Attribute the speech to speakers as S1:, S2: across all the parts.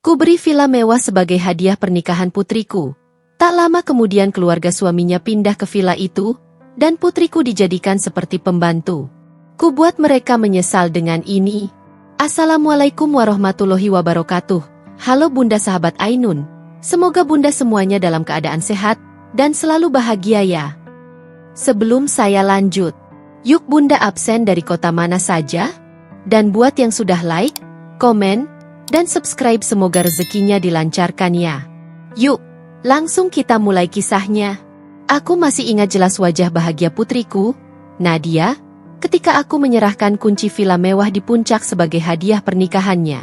S1: Kuberi villa mewah sebagai hadiah pernikahan putriku. Tak lama kemudian keluarga suaminya pindah ke villa itu, dan putriku dijadikan seperti pembantu. Kubuat mereka menyesal dengan ini. Assalamualaikum warahmatullahi wabarakatuh. Halo Bunda sahabat Ainun. Semoga Bunda semuanya dalam keadaan sehat, dan selalu bahagia ya. Sebelum saya lanjut, yuk Bunda absen dari kota mana saja? Dan buat yang sudah like, komen, dan subscribe semoga rezekinya dilancarkan ya. Yuk, langsung kita mulai kisahnya. Aku masih ingat jelas wajah bahagia putriku, Nadia, ketika aku menyerahkan kunci villa mewah di puncak sebagai hadiah pernikahannya.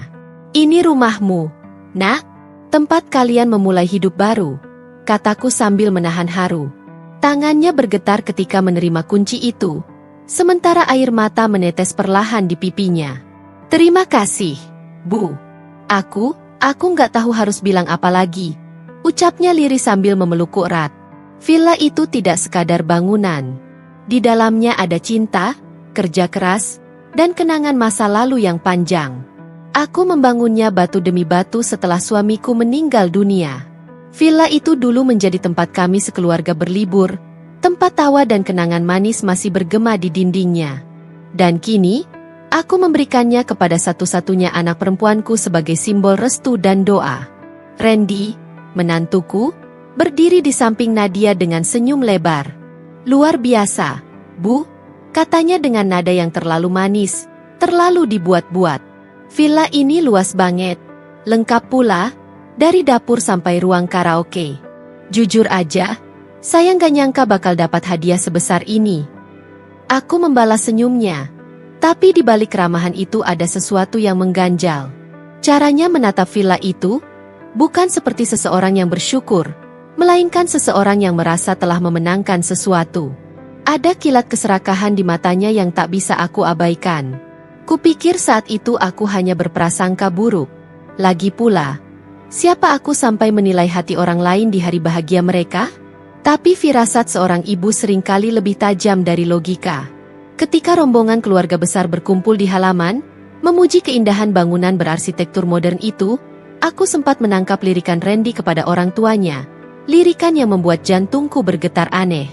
S1: Ini rumahmu, nak, tempat kalian memulai hidup baru, kataku sambil menahan haru. Tangannya bergetar ketika menerima kunci itu, sementara air mata menetes perlahan di pipinya. Terima kasih, Bu. Aku nggak tahu harus bilang apa lagi, ucapnya lirih sambil memeluk erat. Villa itu tidak sekadar bangunan. Di dalamnya ada cinta, kerja keras, dan kenangan masa lalu yang panjang. Aku membangunnya batu demi batu setelah suamiku meninggal dunia. Villa itu dulu menjadi tempat kami sekeluarga berlibur, tempat tawa dan kenangan manis masih bergema di dindingnya. Dan kini, aku memberikannya kepada satu-satunya anak perempuanku sebagai simbol restu dan doa. Randy, menantuku, berdiri di samping Nadia dengan senyum lebar. Luar biasa, Bu, katanya dengan nada yang terlalu manis, terlalu dibuat-buat. Villa ini luas banget, lengkap pula, dari dapur sampai ruang karaoke. Jujur aja, saya nggak nyangka bakal dapat hadiah sebesar ini. Aku membalas senyumnya. Tapi di balik keramahan itu ada sesuatu yang mengganjal. Caranya menatap villa itu, bukan seperti seseorang yang bersyukur, melainkan seseorang yang merasa telah memenangkan sesuatu. Ada kilat keserakahan di matanya yang tak bisa aku abaikan. Kupikir saat itu aku hanya berprasangka buruk. Lagi pula, siapa aku sampai menilai hati orang lain di hari bahagia mereka? Tapi firasat seorang ibu seringkali lebih tajam dari logika. Ketika rombongan keluarga besar berkumpul di halaman, memuji keindahan bangunan berarsitektur modern itu, aku sempat menangkap lirikan Randy kepada orang tuanya. Lirikan yang membuat jantungku bergetar aneh.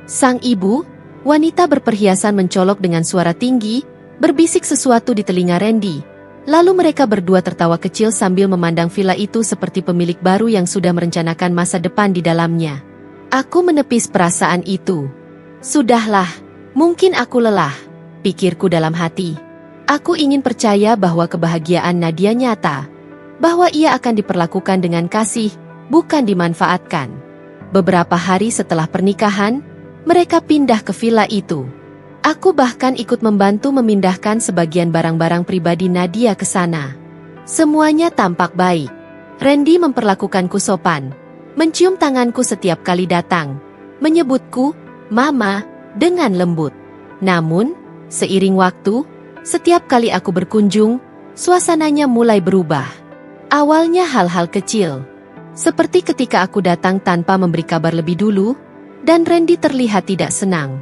S1: Sang ibu, wanita berperhiasan mencolok dengan suara tinggi, berbisik sesuatu di telinga Randy. Lalu mereka berdua tertawa kecil sambil memandang villa itu seperti pemilik baru yang sudah merencanakan masa depan di dalamnya. Aku menepis perasaan itu. Sudahlah. Mungkin aku lelah, pikirku dalam hati. Aku ingin percaya bahwa kebahagiaan Nadia nyata, bahwa ia akan diperlakukan dengan kasih, bukan dimanfaatkan. Beberapa hari setelah pernikahan, mereka pindah ke villa itu. Aku bahkan ikut membantu memindahkan sebagian barang-barang pribadi Nadia ke sana. Semuanya tampak baik. Randy memperlakukanku sopan, mencium tanganku setiap kali datang, menyebutku, Mama, dengan lembut. Namun, seiring waktu, setiap kali aku berkunjung, suasananya mulai berubah. Awalnya hal-hal kecil, seperti ketika aku datang tanpa memberi kabar lebih dulu, dan Randy terlihat tidak senang.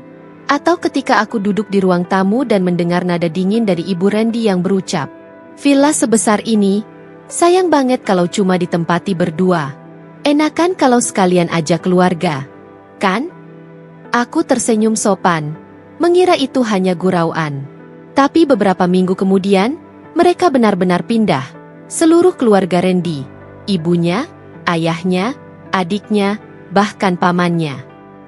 S1: Atau ketika aku duduk di ruang tamu dan mendengar nada dingin dari ibu Randy yang berucap, "Villa sebesar ini, sayang banget kalau cuma ditempati berdua. Enakan kalau sekalian ajak keluarga, kan?" Aku tersenyum sopan, mengira itu hanya gurauan. Tapi beberapa minggu kemudian, mereka benar-benar pindah. Seluruh keluarga Randy, ibunya, ayahnya, adiknya, bahkan pamannya.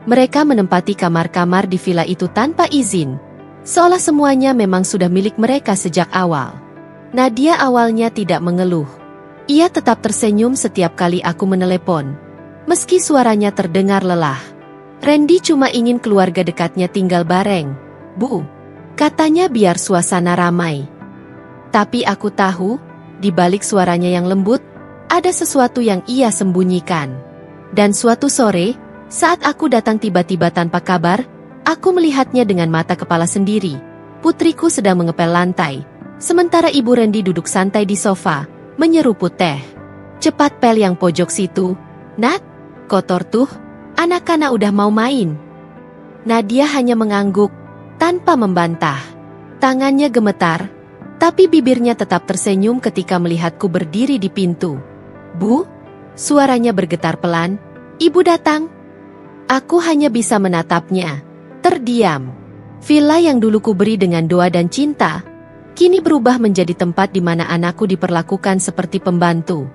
S1: Mereka menempati kamar-kamar di villa itu tanpa izin, seolah semuanya memang sudah milik mereka sejak awal. Nadia awalnya tidak mengeluh. Ia tetap tersenyum setiap kali aku menelepon, meski suaranya terdengar lelah. Randy cuma ingin keluarga dekatnya tinggal bareng, Bu, katanya biar suasana ramai. Tapi aku tahu, di balik suaranya yang lembut, ada sesuatu yang ia sembunyikan. Dan suatu sore, saat aku datang tiba-tiba tanpa kabar, aku melihatnya dengan mata kepala sendiri. Putriku sedang mengepel lantai, sementara ibu Randy duduk santai di sofa, menyeruput teh. "Cepat pel yang pojok situ, Nat, kotor tuh. Anak-anak udah mau main." Nadia hanya mengangguk, tanpa membantah. Tangannya gemetar, Tapi bibirnya tetap tersenyum ketika melihatku berdiri di pintu. "Bu?" Suaranya bergetar pelan. "Ibu datang?" Aku hanya bisa menatapnya, terdiam. Villa yang dulu kuberi dengan doa dan cinta, kini berubah menjadi tempat di mana anakku diperlakukan seperti pembantu.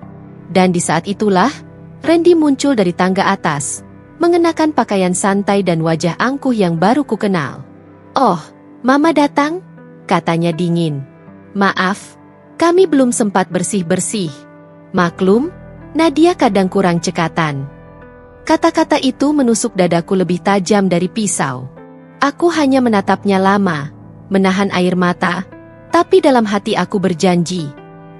S1: Dan di saat itulah, Randy muncul dari tangga atas, mengenakan pakaian santai dan wajah angkuh yang baru kukenal. "Oh, Mama datang?" katanya dingin. "Maaf, kami belum sempat bersih-bersih." Maklum, Nadia kadang kurang cekatan. Kata-kata itu menusuk dadaku lebih tajam dari pisau. Aku hanya menatapnya lama, menahan air mata, tapi dalam hati aku berjanji,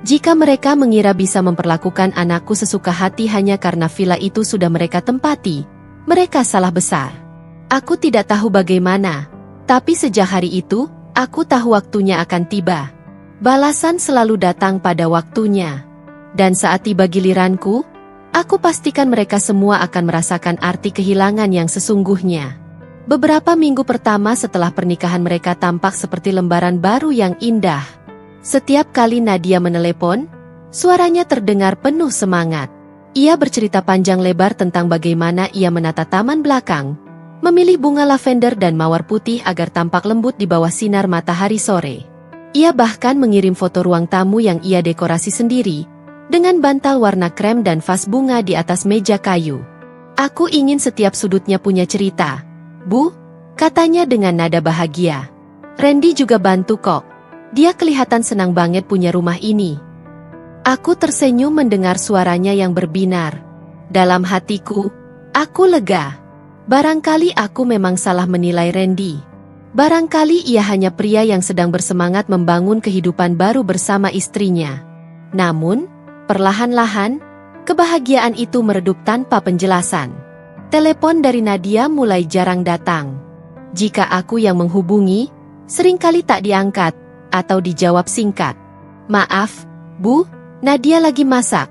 S1: jika mereka mengira bisa memperlakukan anakku sesuka hati hanya karena villa itu sudah mereka tempati, mereka salah besar. Aku tidak tahu bagaimana, tapi sejak hari itu, aku tahu waktunya akan tiba. Balasan selalu datang pada waktunya. Dan saat tiba giliranku, aku pastikan mereka semua akan merasakan arti kehilangan yang sesungguhnya. Beberapa minggu pertama setelah pernikahan mereka tampak seperti lembaran baru yang indah. Setiap kali Nadia menelepon, suaranya terdengar penuh semangat. Ia bercerita panjang lebar tentang bagaimana ia menata taman belakang, memilih bunga lavender dan mawar putih agar tampak lembut di bawah sinar matahari sore. Ia bahkan mengirim foto ruang tamu yang ia dekorasi sendiri, dengan bantal warna krem dan vas bunga di atas meja kayu. "Aku ingin setiap sudutnya punya cerita, Bu," katanya dengan nada bahagia. "Randy juga bantu kok. Dia kelihatan senang banget punya rumah ini." Aku tersenyum mendengar suaranya yang berbinar. Dalam hatiku, aku lega. Barangkali aku memang salah menilai Randy. Barangkali ia hanya pria yang sedang bersemangat membangun kehidupan baru bersama istrinya. Namun, perlahan-lahan, kebahagiaan itu meredup tanpa penjelasan. Telepon dari Nadia mulai jarang datang. Jika aku yang menghubungi, seringkali tak diangkat, atau dijawab singkat. "Maaf, Bu, Nadia lagi masak,"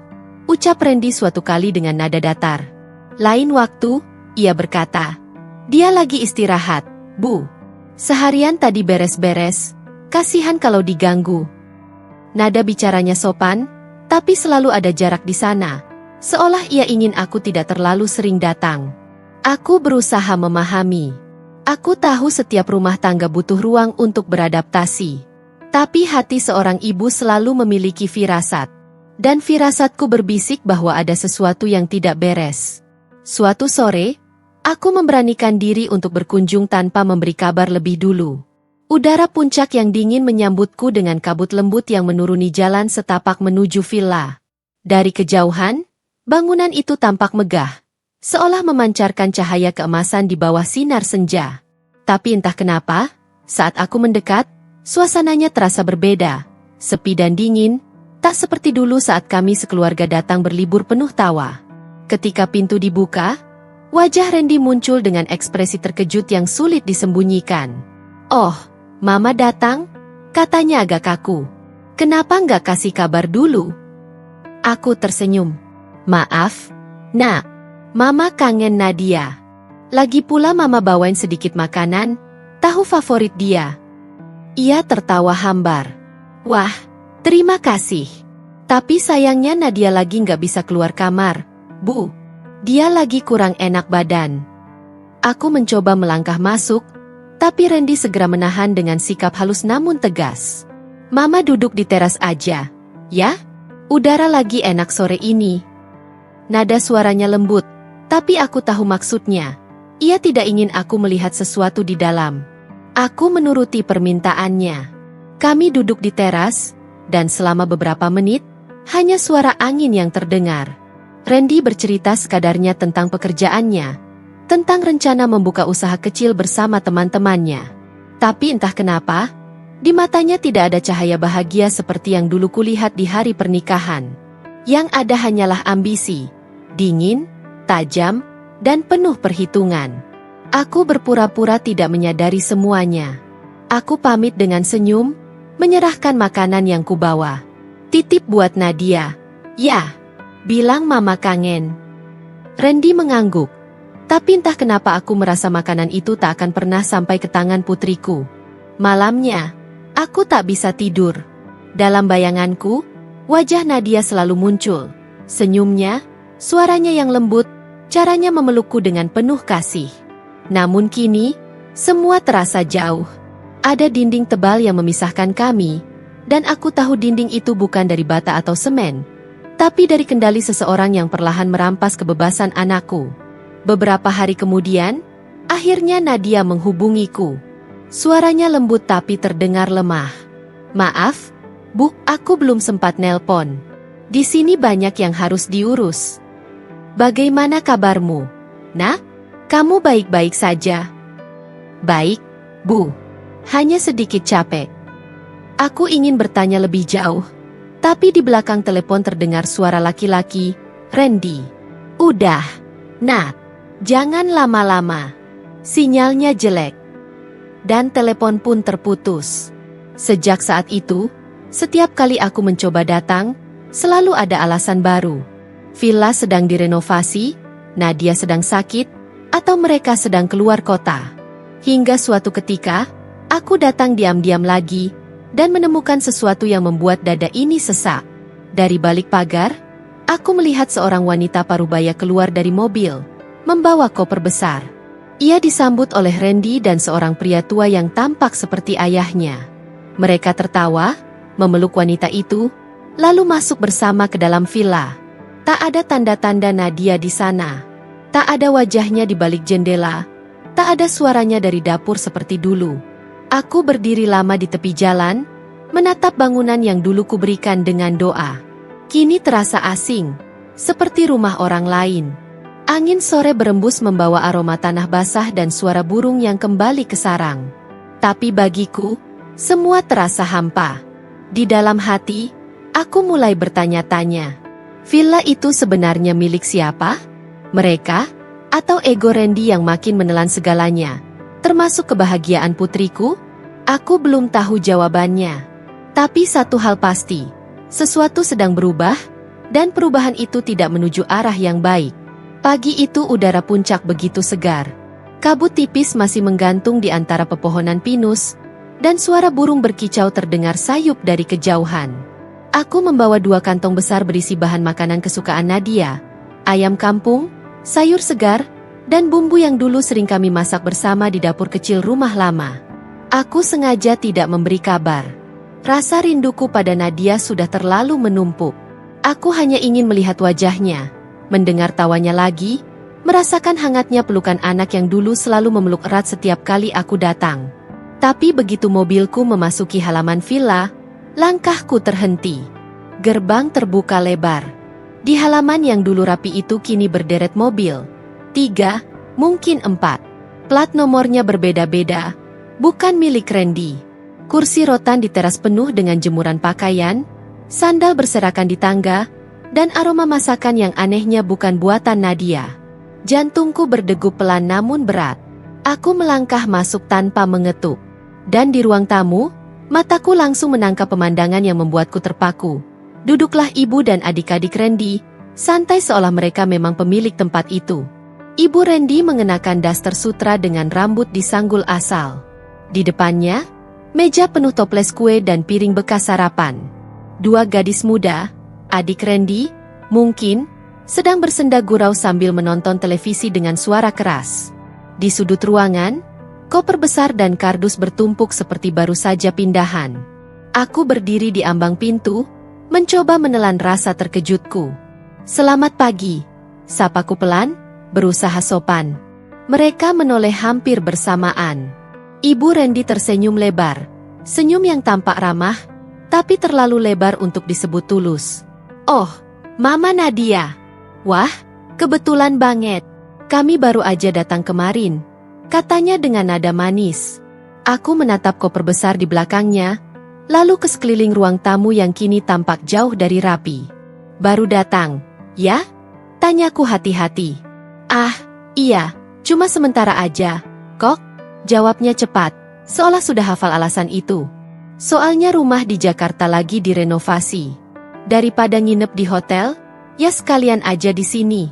S1: ucap Randy suatu kali dengan nada datar. Lain waktu, ia berkata, "Dia lagi istirahat, Bu. Seharian tadi beres-beres, kasihan kalau diganggu." Nada bicaranya sopan, tapi selalu ada jarak di sana. Seolah ia ingin aku tidak terlalu sering datang. Aku berusaha memahami. Aku tahu setiap rumah tangga butuh ruang untuk beradaptasi. Tapi hati seorang ibu selalu memiliki firasat. Dan firasatku berbisik bahwa ada sesuatu yang tidak beres. Suatu sore, aku memberanikan diri untuk berkunjung tanpa memberi kabar lebih dulu. Udara puncak yang dingin menyambutku dengan kabut lembut yang menuruni jalan setapak menuju villa. Dari kejauhan, bangunan itu tampak megah, seolah memancarkan cahaya keemasan di bawah sinar senja. Tapi entah kenapa, saat aku mendekat, suasananya terasa berbeda, sepi dan dingin, tak seperti dulu saat kami sekeluarga datang berlibur penuh tawa. Ketika pintu dibuka, wajah Randy muncul dengan ekspresi terkejut yang sulit disembunyikan. "Oh, Mama datang?" katanya agak kaku. "Kenapa nggak kasih kabar dulu?" Aku tersenyum. "Maaf, Nak. Mama kangen Nadia. Lagi pula Mama bawain sedikit makanan, tahu favorit dia." Ia tertawa hambar. "Wah, terima kasih. Tapi sayangnya Nadia lagi nggak bisa keluar kamar, Bu. Dia lagi kurang enak badan." Aku mencoba melangkah masuk, tapi Randy segera menahan dengan sikap halus namun tegas. "Mama duduk di teras aja, ya? Udara lagi enak sore ini." Nada suaranya lembut, tapi aku tahu maksudnya. Ia tidak ingin aku melihat sesuatu di dalam. Aku menuruti permintaannya. Kami duduk di teras, dan selama beberapa menit, hanya suara angin yang terdengar. Randy bercerita sekadarnya tentang pekerjaannya, tentang rencana membuka usaha kecil bersama teman-temannya. Tapi entah kenapa, di matanya tidak ada cahaya bahagia seperti yang dulu kulihat di hari pernikahan. Yang ada hanyalah ambisi, dingin, tajam, dan penuh perhitungan. Aku berpura-pura tidak menyadari semuanya. Aku pamit dengan senyum, menyerahkan makanan yang kubawa. "Titip buat Nadia." "Ya," bilang Mama kangen. Randy mengangguk. Tapi entah kenapa aku merasa makanan itu tak akan pernah sampai ke tangan putriku. Malamnya, aku tak bisa tidur. Dalam bayanganku, wajah Nadia selalu muncul. Senyumnya, suaranya yang lembut, caranya memelukku dengan penuh kasih. Namun kini, semua terasa jauh. Ada dinding tebal yang memisahkan kami, dan aku tahu dinding itu bukan dari bata atau semen, tapi dari kendali seseorang yang perlahan merampas kebebasan anakku. Beberapa hari kemudian, akhirnya Nadia menghubungiku. Suaranya lembut tapi terdengar lemah. "Maaf, Bu, aku belum sempat nelpon. Di sini banyak yang harus diurus. Bagaimana kabarmu? Nak, kamu baik-baik saja?" "Baik, Bu. Hanya sedikit capek." Aku ingin bertanya lebih jauh, tapi di belakang telepon terdengar suara laki-laki, "Randy. Udah, Nak, jangan lama-lama. Sinyalnya jelek." Dan telepon pun terputus. Sejak saat itu, setiap kali aku mencoba datang, selalu ada alasan baru. Villa sedang direnovasi, Nadia sedang sakit, atau mereka sedang keluar kota. Hingga suatu ketika, aku datang diam-diam lagi, dan menemukan sesuatu yang membuat dada ini sesak. Dari balik pagar, aku melihat seorang wanita parubaya keluar dari mobil, membawa koper besar. Ia disambut oleh Randy dan seorang pria tua yang tampak seperti ayahnya. Mereka tertawa, memeluk wanita itu, lalu masuk bersama ke dalam villa. Tak ada tanda-tanda Nadia di sana. Tak ada wajahnya di balik jendela. Tak ada suaranya dari dapur seperti dulu. Aku berdiri lama di tepi jalan, menatap bangunan yang dulu kuberikan dengan doa. Kini terasa asing, seperti rumah orang lain. Angin sore berembus membawa aroma tanah basah dan suara burung yang kembali ke sarang. Tapi bagiku, semua terasa hampa. Di dalam hati, aku mulai bertanya-tanya. Villa itu sebenarnya milik siapa? Mereka? Atau ego Randy yang makin menelan segalanya? Termasuk kebahagiaan putriku? Aku belum tahu jawabannya. Tapi satu hal pasti, sesuatu sedang berubah, dan perubahan itu tidak menuju arah yang baik. Pagi itu udara puncak begitu segar. Kabut tipis masih menggantung di antara pepohonan pinus, dan suara burung berkicau terdengar sayup dari kejauhan. Aku membawa 2 kantong besar berisi bahan makanan kesukaan Nadia, ayam kampung, sayur segar, dan bumbu yang dulu sering kami masak bersama di dapur kecil rumah lama. Aku sengaja tidak memberi kabar. Rasa rinduku pada Nadia sudah terlalu menumpuk. Aku hanya ingin melihat wajahnya, mendengar tawanya lagi, merasakan hangatnya pelukan anak yang dulu selalu memeluk erat setiap kali aku datang. Tapi begitu mobilku memasuki halaman villa, langkahku terhenti. Gerbang terbuka lebar. Di halaman yang dulu rapi itu kini berderet mobil. 3, mungkin 4. Plat nomornya berbeda-beda, bukan milik Randy. Kursi rotan di teras penuh dengan jemuran pakaian, sandal berserakan di tangga, dan aroma masakan yang anehnya bukan buatan Nadia. Jantungku berdegup pelan namun berat. Aku melangkah masuk tanpa mengetuk. Dan di ruang tamu, mataku langsung menangkap pemandangan yang membuatku terpaku. Duduklah ibu dan adik-adik Randy, santai seolah mereka memang pemilik tempat itu. Ibu Randy mengenakan daster sutra dengan rambut disanggul asal. Di depannya, meja penuh toples kue dan piring bekas sarapan. 2 gadis muda, adik Randy, mungkin, sedang bersenda gurau sambil menonton televisi dengan suara keras. Di sudut ruangan, koper besar dan kardus bertumpuk seperti baru saja pindahan. Aku berdiri di ambang pintu, mencoba menelan rasa terkejutku. "Selamat pagi," sapaku pelan, berusaha sopan. Mereka menoleh hampir bersamaan. Ibu Randy tersenyum lebar, senyum yang tampak ramah, tapi terlalu lebar untuk disebut tulus. "Oh, Mama Nadia. Wah, kebetulan banget. Kami baru aja datang kemarin," katanya dengan nada manis. Aku menatap koper besar di belakangnya, lalu ke sekeliling ruang tamu yang kini tampak jauh dari rapi. "Baru datang, ya?" tanyaku hati-hati. "Ah, iya, cuma sementara aja, kok," jawabnya cepat, seolah sudah hafal alasan itu. "Soalnya rumah di Jakarta lagi direnovasi. Daripada nginep di hotel, ya sekalian aja di sini.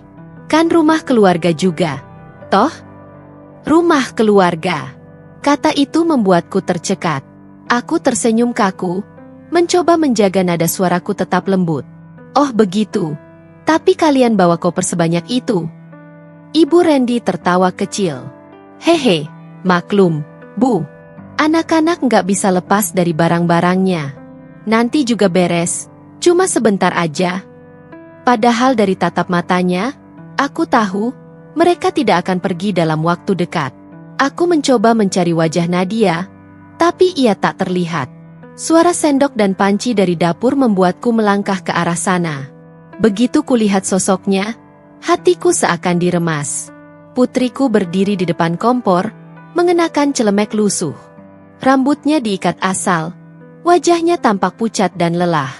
S1: Kan rumah keluarga juga. Toh?" "Rumah keluarga." Kata itu membuatku tercekat. Aku tersenyum kaku, mencoba menjaga nada suaraku tetap lembut. Oh begitu. Tapi kalian bawa koper sebanyak itu? Ibu Randy tertawa kecil. Hehe, maklum, Bu. Anak-anak nggak bisa lepas dari barang-barangnya. Nanti juga beres, cuma sebentar aja. Padahal dari tatap matanya, aku tahu, mereka tidak akan pergi dalam waktu dekat. Aku mencoba mencari wajah Nadia, tapi ia tak terlihat. Suara sendok dan panci dari dapur membuatku melangkah ke arah sana. Begitu kulihat sosoknya, hatiku seakan diremas. Putriku berdiri di depan kompor, mengenakan celemek lusuh. Rambutnya diikat asal, wajahnya tampak pucat dan lelah.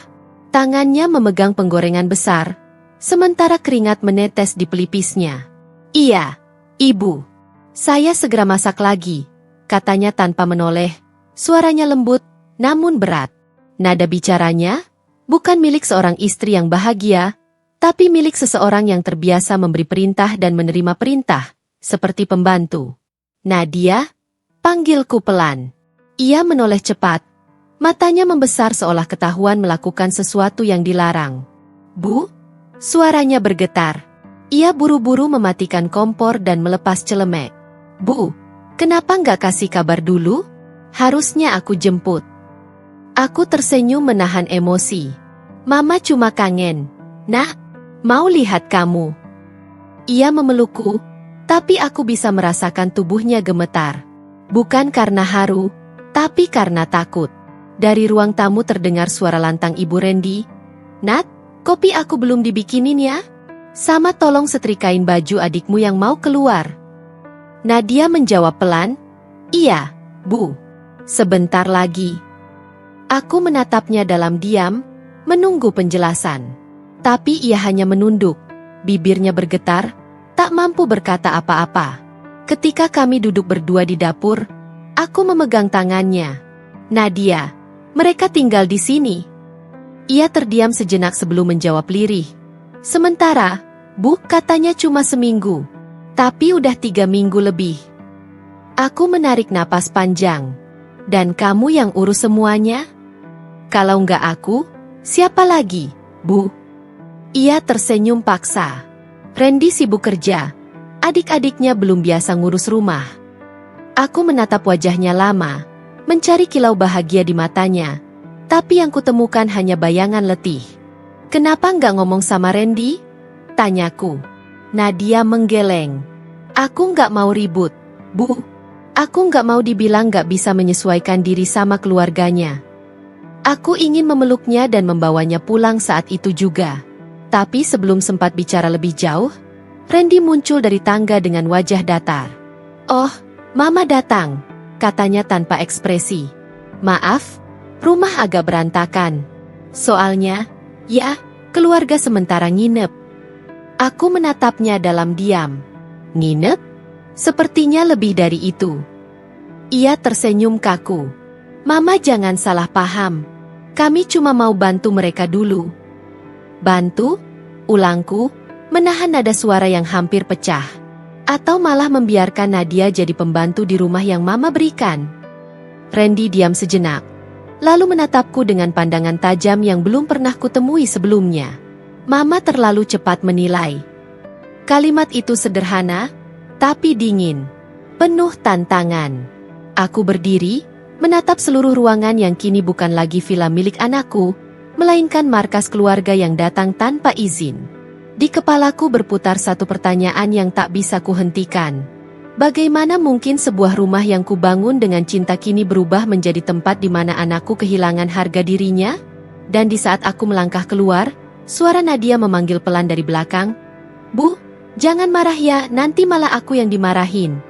S1: Tangannya memegang penggorengan besar, sementara keringat menetes di pelipisnya. Iya, Ibu. Saya segera masak lagi, katanya tanpa menoleh. Suaranya lembut, namun berat. Nada bicaranya bukan milik seorang istri yang bahagia, tapi milik seseorang yang terbiasa memberi perintah dan menerima perintah, seperti pembantu. Nadia, panggilku pelan. Ia menoleh cepat, matanya membesar seolah ketahuan melakukan sesuatu yang dilarang. Bu? Suaranya bergetar. Ia buru-buru mematikan kompor dan melepas celemek. Bu, kenapa nggak kasih kabar dulu? Harusnya aku jemput. Aku tersenyum menahan emosi. Mama cuma kangen. Nak, mau lihat kamu. Ia memelukku, tapi aku bisa merasakan tubuhnya gemetar. Bukan karena haru, tapi karena takut. Dari ruang tamu terdengar suara lantang Ibu Randy. Nat, kopi aku belum dibikinin ya? Sama tolong setrikain baju adikmu yang mau keluar. Nadia menjawab pelan, iya, Bu. Sebentar lagi. Aku menatapnya dalam diam, menunggu penjelasan. Tapi ia hanya menunduk, bibirnya bergetar, tak mampu berkata apa-apa. Ketika kami duduk berdua di dapur, aku memegang tangannya. Nadia, mereka tinggal di sini. Ia terdiam sejenak sebelum menjawab lirih. Sementara, Bu, katanya cuma seminggu. Tapi udah 3 minggu lebih. Aku menarik napas panjang. Dan kamu yang urus semuanya? Kalau nggak aku, siapa lagi, Bu? Ia tersenyum paksa. Randy sibuk kerja. Adik-adiknya belum biasa ngurus rumah. Aku menatap wajahnya lama, mencari kilau bahagia di matanya. Tapi yang kutemukan hanya bayangan letih. Kenapa nggak ngomong sama Randy? Tanyaku. Nadia menggeleng. Aku nggak mau ribut, Bu. Aku nggak mau dibilang nggak bisa menyesuaikan diri sama keluarganya. Aku ingin memeluknya dan membawanya pulang saat itu juga. Tapi sebelum sempat bicara lebih jauh, Randy muncul dari tangga dengan wajah datar. Oh, Mama datang, katanya tanpa ekspresi. Maaf, rumah agak berantakan. Soalnya, ya, keluarga sementara nginep. Aku menatapnya dalam diam. Nginep? Sepertinya lebih dari itu. Ia tersenyum kaku. Mama jangan salah paham. Kami cuma mau bantu mereka dulu. Bantu? Ulangku, menahan nada suara yang hampir pecah. Atau malah membiarkan Nadia jadi pembantu di rumah yang Mama berikan. Randy diam sejenak. Lalu menatapku dengan pandangan tajam yang belum pernah kutemui sebelumnya. Mama terlalu cepat menilai. Kalimat itu sederhana, tapi dingin. Penuh tantangan. Aku berdiri, menatap seluruh ruangan yang kini bukan lagi villa milik anakku, melainkan markas keluarga yang datang tanpa izin. Di kepalaku berputar satu pertanyaan yang tak bisa kuhentikan. Bagaimana mungkin sebuah rumah yang kubangun dengan cinta kini berubah menjadi tempat di mana anakku kehilangan harga dirinya? Dan di saat aku melangkah keluar, suara Nadia memanggil pelan dari belakang. Bu, jangan marah ya, nanti malah aku yang dimarahin.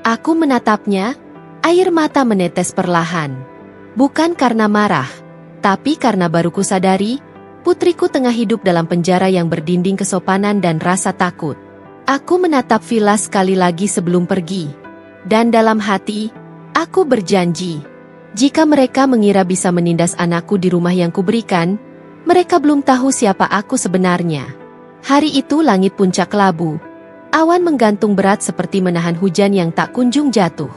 S1: Aku menatapnya. Air mata menetes perlahan. Bukan karena marah, tapi karena baru kusadari, putriku tengah hidup dalam penjara yang berdinding kesopanan dan rasa takut. Aku menatap villa sekali lagi sebelum pergi. Dan dalam hati, aku berjanji. Jika mereka mengira bisa menindas anakku di rumah yang kuberikan, mereka belum tahu siapa aku sebenarnya. Hari itu langit puncak kelabu. Awan menggantung berat seperti menahan hujan yang tak kunjung jatuh.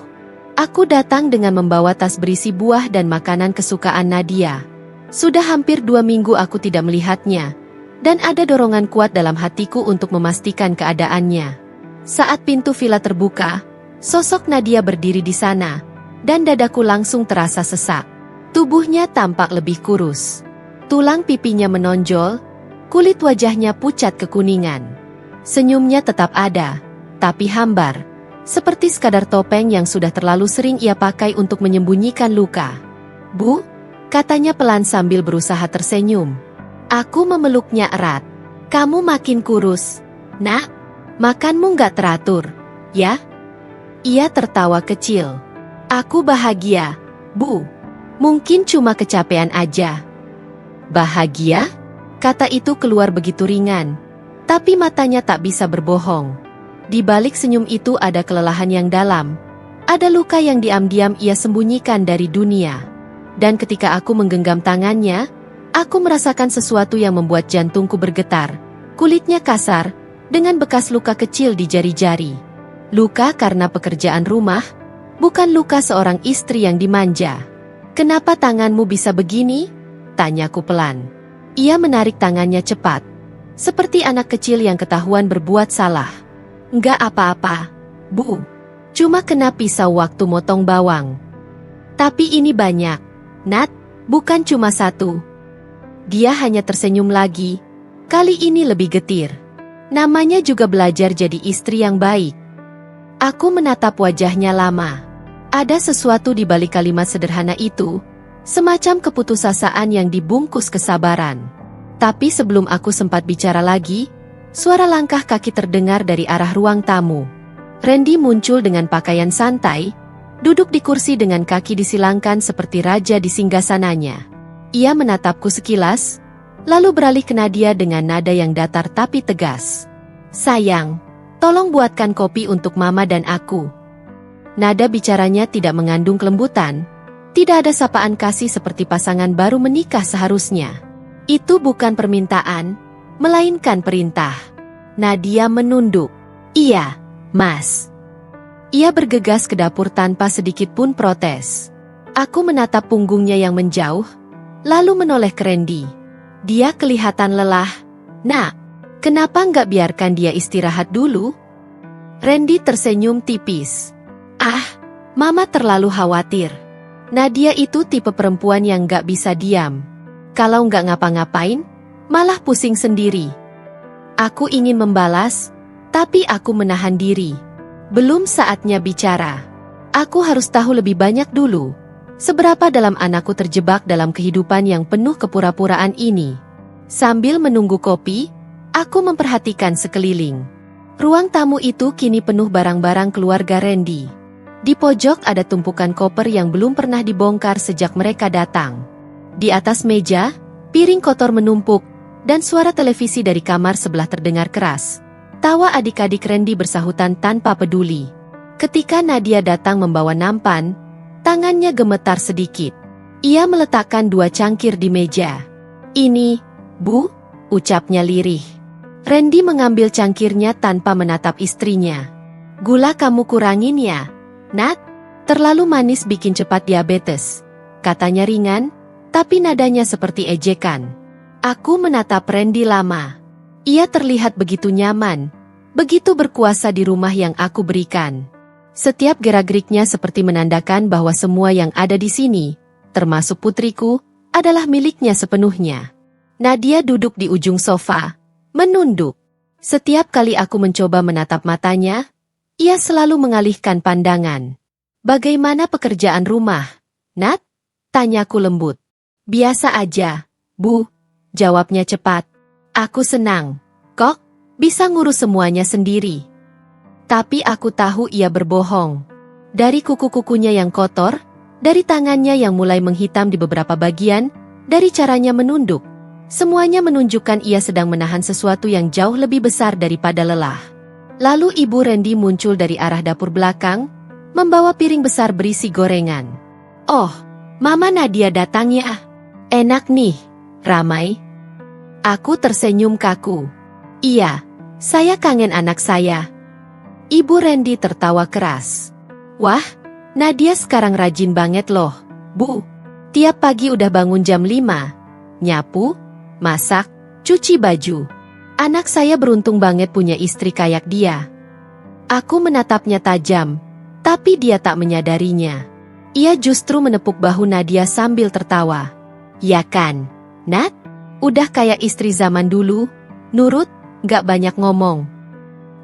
S1: Aku datang dengan membawa tas berisi buah dan makanan kesukaan Nadia. Sudah hampir 2 minggu aku tidak melihatnya, dan ada dorongan kuat dalam hatiku untuk memastikan keadaannya. Saat pintu villa terbuka, sosok Nadia berdiri di sana, dan dadaku langsung terasa sesak. Tubuhnya tampak lebih kurus. Tulang pipinya menonjol, kulit wajahnya pucat kekuningan. Senyumnya tetap ada, tapi hambar, seperti sekadar topeng yang sudah terlalu sering ia pakai untuk menyembunyikan luka. "Bu," katanya pelan sambil berusaha tersenyum. Aku memeluknya erat. "Kamu makin kurus, Nak. Makanmu nggak teratur, ya?" Ia tertawa kecil. "Aku bahagia, Bu. Mungkin cuma kecapean aja." "Bahagia?" Kata itu keluar begitu ringan, tapi matanya tak bisa berbohong. Di balik senyum itu ada kelelahan yang dalam, ada luka yang diam-diam ia sembunyikan dari dunia. Dan ketika aku menggenggam tangannya, aku merasakan sesuatu yang membuat jantungku bergetar. Kulitnya kasar, dengan bekas luka kecil di jari-jari. Luka karena pekerjaan rumah, bukan luka seorang istri yang dimanja. "Kenapa tanganmu bisa begini?" tanyaku pelan. Ia menarik tangannya cepat, seperti anak kecil yang ketahuan berbuat salah. "Enggak apa-apa, Bu. Cuma kena pisau waktu motong bawang. Tapi ini banyak, Nat, bukan cuma satu." Dia hanya tersenyum lagi, kali ini lebih getir. Namanya juga belajar jadi istri yang baik. Aku menatap wajahnya lama. Ada sesuatu di balik kalimat sederhana itu, semacam keputusasaan yang dibungkus kesabaran. Tapi sebelum aku sempat bicara lagi, suara langkah kaki terdengar dari arah ruang tamu. Randy muncul dengan pakaian santai, duduk di kursi dengan kaki disilangkan seperti raja di singgasananya. Ia menatapku sekilas, lalu beralih ke Nadia dengan nada yang datar tapi tegas. "Sayang, tolong buatkan kopi untuk Mama dan aku." Nada bicaranya tidak mengandung kelembutan, tidak ada sapaan kasih seperti pasangan baru menikah seharusnya. Itu bukan permintaan, melainkan perintah. Nadia menunduk. "Iya, Mas." Ia bergegas ke dapur tanpa sedikit pun protes. Aku menatap punggungnya yang menjauh, lalu menoleh ke Randy. Dia kelihatan lelah. "Nak, kenapa nggak biarkan dia istirahat dulu?" Randy tersenyum tipis. "Ah, Mama terlalu khawatir. Nadia itu tipe perempuan yang nggak bisa diam. Kalau nggak ngapa-ngapain, malah pusing sendiri." Aku ingin membalas, tapi aku menahan diri. Belum saatnya bicara. Aku harus tahu lebih banyak dulu. Seberapa dalam anakku terjebak dalam kehidupan yang penuh kepura-puraan ini. Sambil menunggu kopi, aku memperhatikan sekeliling. Ruang tamu itu kini penuh barang-barang keluarga Randy. Di pojok ada tumpukan koper yang belum pernah dibongkar sejak mereka datang. Di atas meja, piring kotor menumpuk, dan suara televisi dari kamar sebelah terdengar keras. Tawa adik-adik Randy bersahutan tanpa peduli. Ketika Nadia datang membawa nampan, tangannya gemetar sedikit. Ia meletakkan 2 cangkir di meja. "Ini, Bu," ucapnya lirih. Randy mengambil cangkirnya tanpa menatap istrinya. "Gula kamu kurangin ya, Nat, terlalu manis bikin cepat diabetes," katanya ringan, tapi nadanya seperti ejekan. Aku menatap Randy lama. Ia terlihat begitu nyaman, begitu berkuasa di rumah yang aku berikan. Setiap gerak-geriknya seperti menandakan bahwa semua yang ada di sini, termasuk putriku, adalah miliknya sepenuhnya. Nadia duduk di ujung sofa, menunduk. Setiap kali aku mencoba menatap matanya, ia selalu mengalihkan pandangan. "Bagaimana pekerjaan rumah, Nat?" tanyaku lembut. "Biasa aja, Bu," jawabnya cepat. "Aku senang, kok, bisa ngurus semuanya sendiri." Tapi aku tahu ia berbohong. Dari kuku-kukunya yang kotor, dari tangannya yang mulai menghitam di beberapa bagian, dari caranya menunduk, semuanya menunjukkan ia sedang menahan sesuatu yang jauh lebih besar daripada lelah. Lalu Ibu Randy muncul dari arah dapur belakang, membawa piring besar berisi gorengan. "Oh, Mama Nadia datang ya. Enak nih, ramai." Aku tersenyum kaku. "Iya, saya kangen anak saya." Ibu Randy tertawa keras. "Wah, Nadia sekarang rajin banget loh, Bu. Tiap pagi udah bangun jam 5, nyapu, masak, cuci baju. Anak saya beruntung banget punya istri kayak dia. Aku menatapnya tajam, tapi dia tak menyadarinya. Ia justru menepuk bahu Nadia sambil tertawa. Ya kan, Nat? Udah kayak istri zaman dulu, nurut, gak banyak ngomong.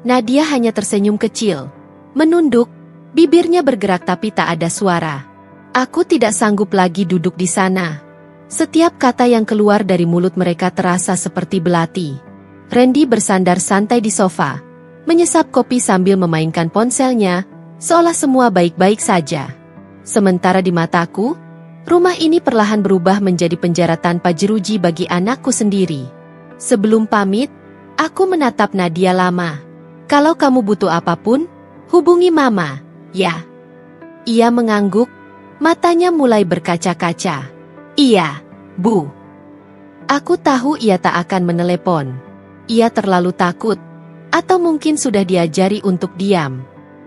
S1: Nadia hanya tersenyum kecil, menunduk, bibirnya bergerak tapi tak ada suara. Aku tidak sanggup lagi duduk di sana. Setiap kata yang keluar dari mulut mereka terasa seperti belati. Randy bersandar santai di sofa, menyesap kopi sambil memainkan ponselnya, seolah semua baik-baik saja. Sementara di mataku, rumah ini perlahan berubah menjadi penjara tanpa jeruji bagi anakku sendiri. Sebelum pamit, aku menatap Nadia lama. Kalau kamu butuh apapun, hubungi Mama, ya. Ia mengangguk, matanya mulai berkaca-kaca. Iya, Bu. Aku tahu ia tak akan menelepon. Ia terlalu takut, atau mungkin sudah diajari untuk diam.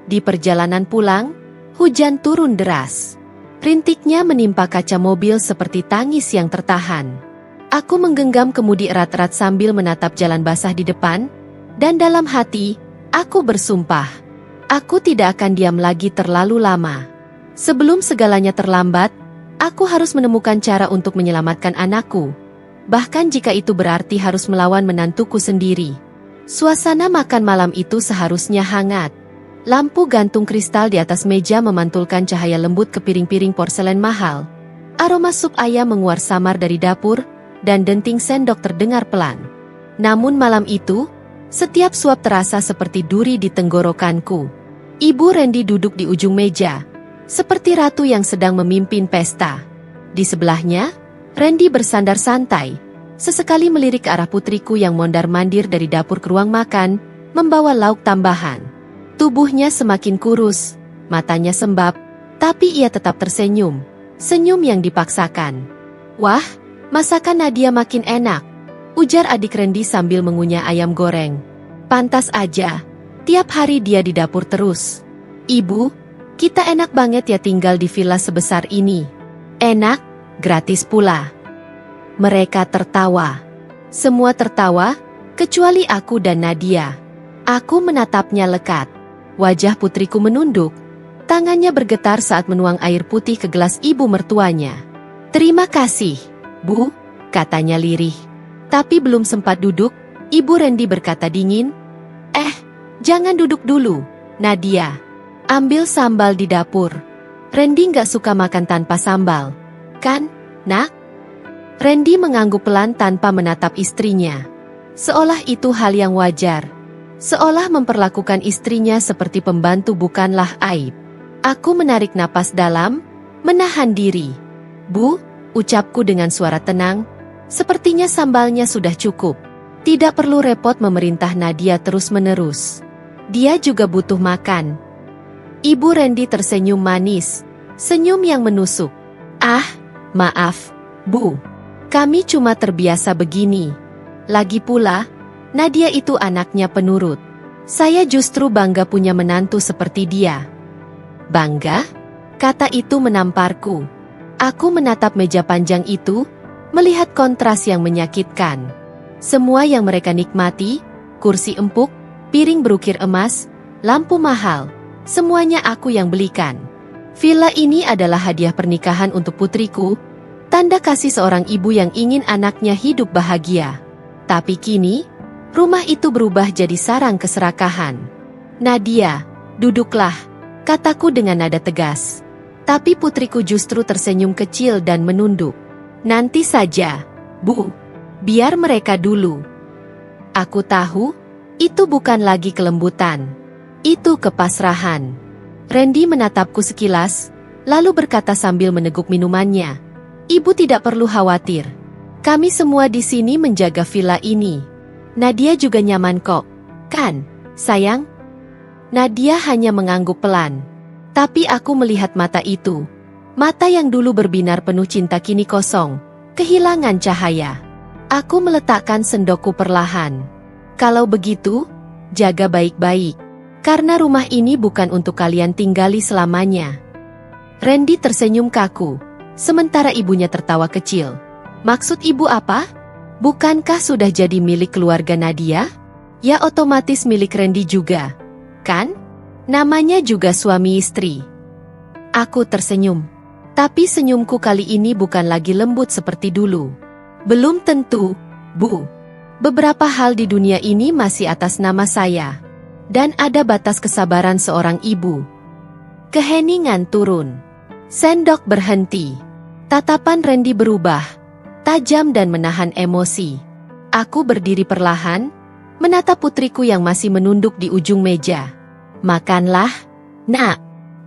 S1: Di perjalanan pulang, hujan turun deras. Rintiknya menimpa kaca mobil seperti tangis yang tertahan. Aku menggenggam kemudi erat-erat sambil menatap jalan basah di depan, dan dalam hati, aku bersumpah. Aku tidak akan diam lagi terlalu lama. Sebelum segalanya terlambat, aku harus menemukan cara untuk menyelamatkan anakku. Bahkan jika itu berarti harus melawan menantuku sendiri. Suasana makan malam itu seharusnya hangat. Lampu gantung kristal di atas meja memantulkan cahaya lembut ke piring-piring porselen mahal. Aroma sup ayam menguar samar dari dapur, dan denting sendok terdengar pelan. Namun malam itu, setiap suap terasa seperti duri di tenggorokanku. Ibu Randy duduk di ujung meja, seperti ratu yang sedang memimpin pesta. Di sebelahnya, Randy bersandar santai, sesekali melirik ke arah putriku yang mondar-mandir dari dapur ke ruang makan, membawa lauk tambahan. Tubuhnya semakin kurus, matanya sembab, tapi ia tetap tersenyum, senyum yang dipaksakan. Wah, masakan Nadia makin enak, ujar adik Randy sambil mengunyah ayam goreng. Pantas aja, tiap hari dia di dapur terus. Ibu, kita enak banget ya tinggal di villa sebesar ini. Enak, gratis pula. Mereka tertawa. Semua tertawa, kecuali aku dan Nadia. Aku menatapnya lekat. Wajah putriku menunduk, tangannya bergetar saat menuang air putih ke gelas ibu mertuanya. Terima kasih, Bu, katanya lirih. Tapi belum sempat duduk, Ibu Randy berkata dingin, jangan duduk dulu, Nadia. Ambil sambal di dapur. Randy gak suka makan tanpa sambal, kan, Nak? Randy mengangguk pelan tanpa menatap istrinya. Seolah itu hal yang wajar. Seolah memperlakukan istrinya seperti pembantu bukanlah aib. Aku menarik napas dalam, menahan diri. Bu, ucapku dengan suara tenang, sepertinya sambalnya sudah cukup. Tidak perlu repot memerintah Nadia terus-menerus. Dia juga butuh makan. Ibu Randy tersenyum manis, senyum yang menusuk. Maaf, Bu. Kami cuma terbiasa begini. Lagi pula, Nadia itu anaknya penurut. Saya justru bangga punya menantu seperti dia. Bangga? Kata itu menamparku. Aku menatap meja panjang itu, melihat kontras yang menyakitkan. Semua yang mereka nikmati, kursi empuk, piring berukir emas, lampu mahal, semuanya aku yang belikan. Villa ini adalah hadiah pernikahan untuk putriku, tanda kasih seorang ibu yang ingin anaknya hidup bahagia. Tapi kini, rumah itu berubah jadi sarang keserakahan. Nadia, duduklah, kataku dengan nada tegas. Tapi putriku justru tersenyum kecil dan menunduk. Nanti saja, Bu. Biar mereka dulu. Aku tahu, itu bukan lagi kelembutan. Itu kepasrahan. Randy menatapku sekilas, lalu berkata sambil meneguk minumannya. Ibu tidak perlu khawatir. Kami semua di sini menjaga villa ini. Nadia juga nyaman kok, kan, sayang? Nadia hanya mengangguk pelan. Tapi aku melihat mata itu. Mata yang dulu berbinar penuh cinta kini kosong, kehilangan cahaya. Aku meletakkan sendokku perlahan. Kalau begitu, jaga baik-baik. Karena rumah ini bukan untuk kalian tinggali selamanya. Randy tersenyum kaku, sementara ibunya tertawa kecil. Maksud ibu apa? Bukankah sudah jadi milik keluarga Nadia? Ya otomatis milik Randy juga, kan? Namanya juga suami istri. Aku tersenyum. Tapi senyumku kali ini bukan lagi lembut seperti dulu. Belum tentu, Bu. Beberapa hal di dunia ini masih atas nama saya. Dan ada batas kesabaran seorang ibu. Keheningan turun. Sendok berhenti. Tatapan Randy berubah. Tajam dan menahan emosi. Aku berdiri perlahan, menatap putriku yang masih menunduk di ujung meja. Makanlah, Nak.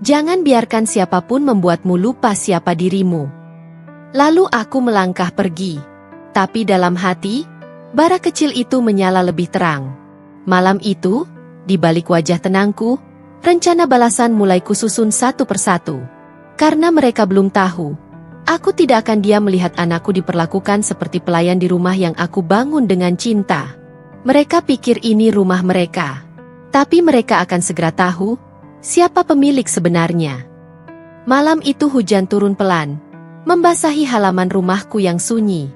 S1: Jangan biarkan siapapun membuatmu lupa siapa dirimu. Lalu aku melangkah pergi. Tapi dalam hati, bara kecil itu menyala lebih terang. Malam itu, di balik wajah tenangku, rencana balasan mulai kususun satu persatu. Karena mereka belum tahu, aku tidak akan diam melihat anakku diperlakukan seperti pelayan di rumah yang aku bangun dengan cinta. Mereka pikir ini rumah mereka. Tapi mereka akan segera tahu, siapa pemilik sebenarnya. Malam itu hujan turun pelan, membasahi halaman rumahku yang sunyi.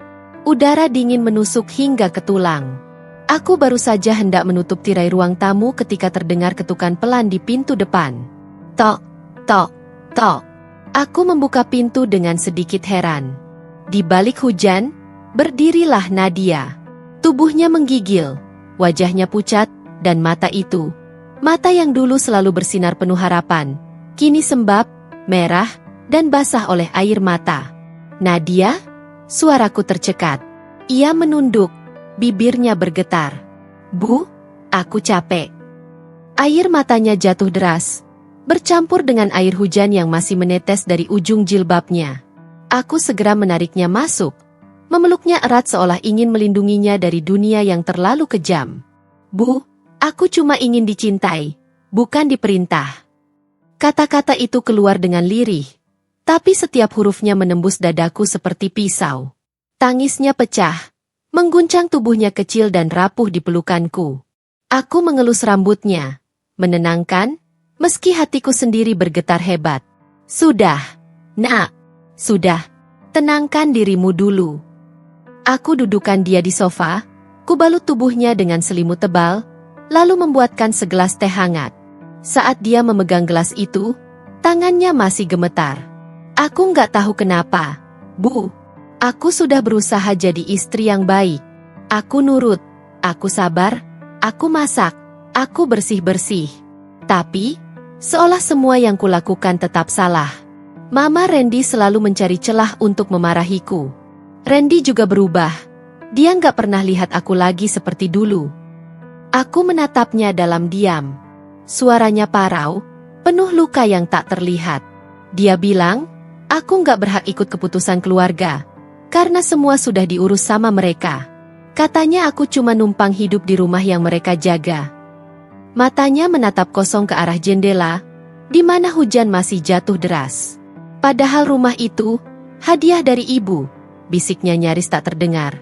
S1: Udara dingin menusuk hingga ke tulang. Aku baru saja hendak menutup tirai ruang tamu ketika terdengar ketukan pelan di pintu depan. Tok, tok, tok. Aku membuka pintu dengan sedikit heran. Di balik hujan, berdirilah Nadia. Tubuhnya menggigil, wajahnya pucat, dan mata itu, mata yang dulu selalu bersinar penuh harapan, kini sembab, merah, dan basah oleh air mata. Nadia? Suaraku tercekat. Ia menunduk. Bibirnya bergetar. Bu, aku capek. Air matanya jatuh deras, bercampur dengan air hujan yang masih menetes dari ujung jilbabnya. Aku segera menariknya masuk, memeluknya erat seolah ingin melindunginya dari dunia yang terlalu kejam. Bu, aku cuma ingin dicintai, bukan diperintah. Kata-kata itu keluar dengan lirih, tapi setiap hurufnya menembus dadaku seperti pisau. Tangisnya pecah, mengguncang tubuhnya kecil dan rapuh di pelukanku. Aku mengelus rambutnya, menenangkan, meski hatiku sendiri bergetar hebat. Sudah, Nak, sudah, tenangkan dirimu dulu. Aku dudukkan dia di sofa, kubalut tubuhnya dengan selimut tebal, lalu membuatkan segelas teh hangat. Saat dia memegang gelas itu, tangannya masih gemetar. Aku nggak tahu kenapa, Bu. Aku sudah berusaha jadi istri yang baik. Aku nurut, aku sabar, aku masak, aku bersih-bersih. Tapi, seolah semua yang kulakukan tetap salah. Mama Randy selalu mencari celah untuk memarahiku. Randy juga berubah. Dia nggak pernah lihat aku lagi seperti dulu. Aku menatapnya dalam diam. Suaranya parau, penuh luka yang tak terlihat. Dia bilang, aku nggak berhak ikut keputusan keluarga. Karena semua sudah diurus sama mereka. Katanya aku cuma numpang hidup di rumah yang mereka jaga. Matanya menatap kosong ke arah jendela, di mana hujan masih jatuh deras. Padahal rumah itu, hadiah dari ibu, bisiknya nyaris tak terdengar.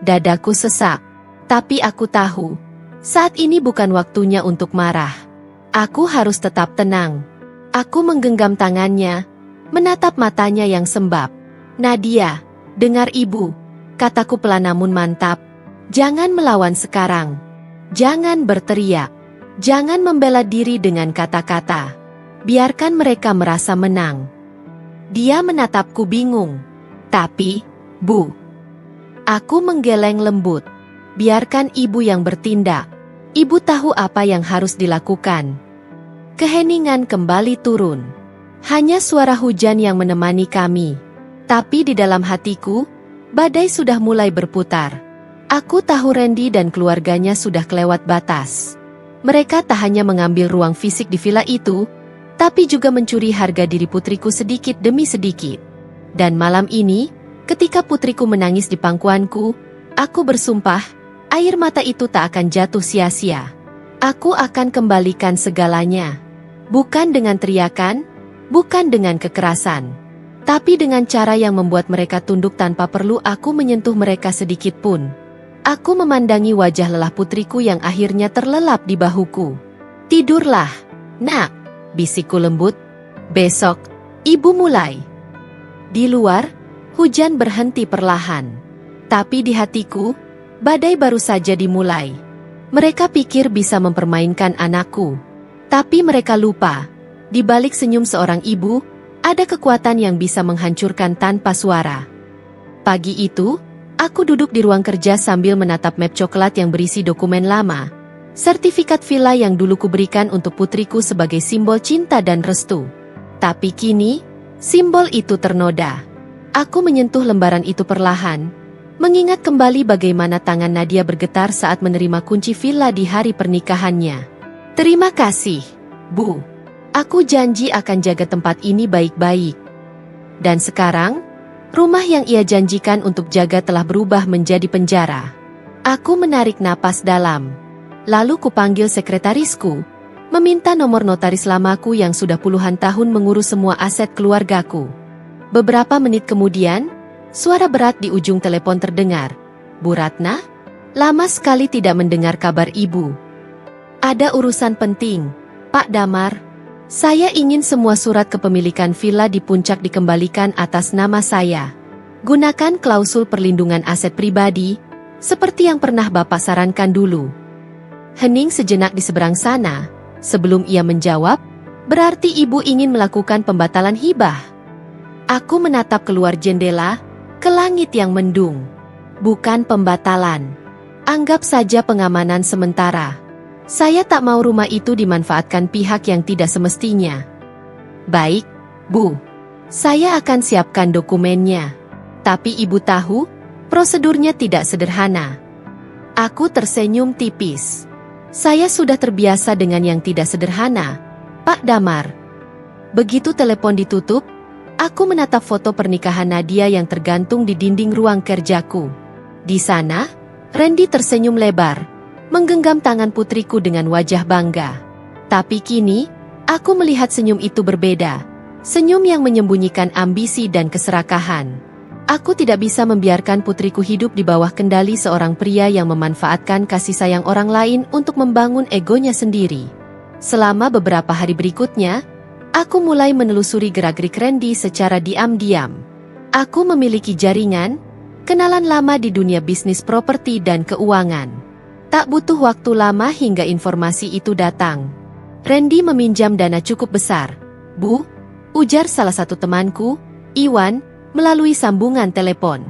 S1: Dadaku sesak, tapi aku tahu, saat ini bukan waktunya untuk marah. Aku harus tetap tenang. Aku menggenggam tangannya, menatap matanya yang sembab. Nadia, dengar ibu, kataku pelan namun mantap. Jangan melawan sekarang. Jangan berteriak. Jangan membela diri dengan kata-kata. Biarkan mereka merasa menang. Dia menatapku bingung. Tapi, Bu. Aku menggeleng lembut. Biarkan ibu yang bertindak. Ibu tahu apa yang harus dilakukan. Keheningan kembali turun. Hanya suara hujan yang menemani kami. Tapi di dalam hatiku, badai sudah mulai berputar. Aku tahu Randy dan keluarganya sudah kelewat batas. Mereka tak hanya mengambil ruang fisik di villa itu, tapi juga mencuri harga diri putriku sedikit demi sedikit. Dan malam ini, ketika putriku menangis di pangkuanku, aku bersumpah, air mata itu tak akan jatuh sia-sia. Aku akan kembalikan segalanya. Bukan dengan teriakan, bukan dengan kekerasan. Tapi dengan cara yang membuat mereka tunduk tanpa perlu aku menyentuh mereka sedikit pun. Aku memandangi wajah lelah putriku yang akhirnya terlelap di bahuku. Tidurlah, Nak, bisikku lembut. Besok, ibu mulai. Di luar, Hujan berhenti perlahan. Tapi di hatiku, badai baru saja dimulai. Mereka pikir bisa mempermainkan anakku. Tapi mereka lupa, di balik senyum seorang ibu, ada kekuatan yang bisa menghancurkan tanpa suara. Pagi itu, aku duduk di ruang kerja sambil menatap map coklat yang berisi dokumen lama. Sertifikat villa yang dulu kuberikan untuk putriku sebagai simbol cinta dan restu. Tapi kini, simbol itu ternoda. Aku menyentuh lembaran itu perlahan, mengingat kembali bagaimana tangan Nadia bergetar saat menerima kunci villa di hari pernikahannya. Terima kasih, Bu. Aku janji akan jaga tempat ini baik-baik. Dan sekarang, rumah yang ia janjikan untuk jaga telah berubah menjadi penjara. Aku menarik napas dalam. Lalu kupanggil sekretarisku, meminta nomor notaris lamaku yang sudah puluhan tahun mengurus semua aset keluargaku. Beberapa menit kemudian, suara berat di ujung telepon terdengar. Bu Ratna? Lama sekali tidak mendengar kabar ibu. Ada urusan penting, Pak Damar. Saya ingin semua surat kepemilikan villa di Puncak dikembalikan atas nama saya. Gunakan klausul perlindungan aset pribadi, seperti yang pernah Bapak sarankan dulu. Hening sejenak di seberang sana. Sebelum ia menjawab, berarti ibu ingin melakukan pembatalan hibah. Aku menatap keluar jendela, ke langit yang mendung. Bukan pembatalan. Anggap saja pengamanan sementara. Saya tak mau rumah itu dimanfaatkan pihak yang tidak semestinya. Baik, Bu. Saya akan siapkan dokumennya. Tapi ibu tahu, prosedurnya tidak sederhana. Aku tersenyum tipis. Saya sudah terbiasa dengan yang tidak sederhana, Pak Damar. Begitu telepon ditutup, aku menatap foto pernikahan Nadia yang tergantung di dinding ruang kerjaku. Di sana, Randy tersenyum lebar, menggenggam tangan putriku dengan wajah bangga. Tapi kini, aku melihat senyum itu berbeda. Senyum yang menyembunyikan ambisi dan keserakahan. Aku tidak bisa membiarkan putriku hidup di bawah kendali seorang pria yang memanfaatkan kasih sayang orang lain untuk membangun egonya sendiri. Selama beberapa hari berikutnya, aku mulai menelusuri gerak-gerik Randy secara diam-diam. Aku memiliki jaringan, kenalan lama di dunia bisnis properti dan keuangan. Tak butuh waktu lama hingga informasi itu datang. Randy meminjam dana cukup besar. Bu, ujar salah satu temanku, Iwan, melalui sambungan telepon.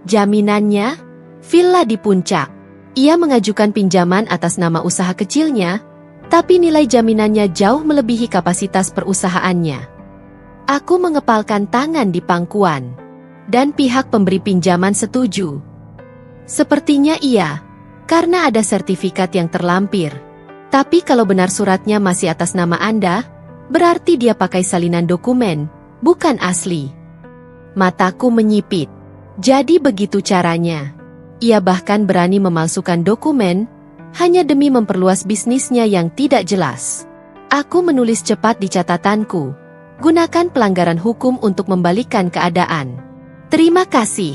S1: Jaminannya, villa di Puncak. Ia mengajukan pinjaman atas nama usaha kecilnya, tapi nilai jaminannya jauh melebihi kapasitas perusahaannya. Aku mengepalkan tangan di pangkuan, dan pihak pemberi pinjaman setuju. Sepertinya iya, karena ada sertifikat yang terlampir. Tapi kalau benar suratnya masih atas nama Anda, berarti dia pakai salinan dokumen, bukan asli. Mataku menyipit. Jadi begitu caranya. Ia bahkan berani memalsukan dokumen, hanya demi memperluas bisnisnya yang tidak jelas. Aku menulis cepat di catatanku. Gunakan pelanggaran hukum untuk membalikkan keadaan. Terima kasih,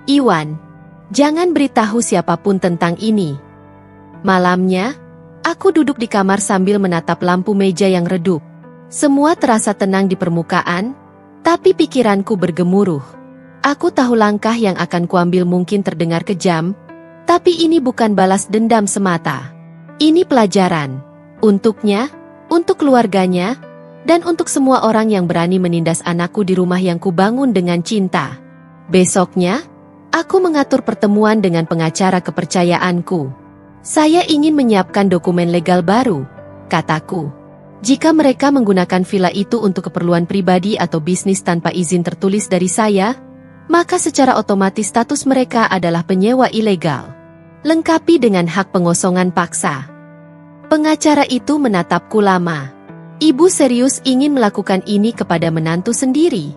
S1: Iwan. Jangan beritahu siapapun tentang ini. Malamnya, aku duduk di kamar sambil menatap lampu meja yang redup. Semua terasa tenang di permukaan, tapi pikiranku bergemuruh. Aku tahu langkah yang akan kuambil mungkin terdengar kejam, tapi ini bukan balas dendam semata. Ini pelajaran. Untuknya, untuk keluarganya, dan untuk semua orang yang berani menindas anakku di rumah yang kubangun dengan cinta. Besoknya, aku mengatur pertemuan dengan pengacara kepercayaanku. Saya ingin menyiapkan dokumen legal baru, kataku. Jika mereka menggunakan villa itu untuk keperluan pribadi atau bisnis tanpa izin tertulis dari saya, maka secara otomatis status mereka adalah penyewa ilegal. Lengkapi dengan hak pengosongan paksa. Pengacara itu menatapku lama. Ibu serius ingin melakukan ini kepada menantu sendiri?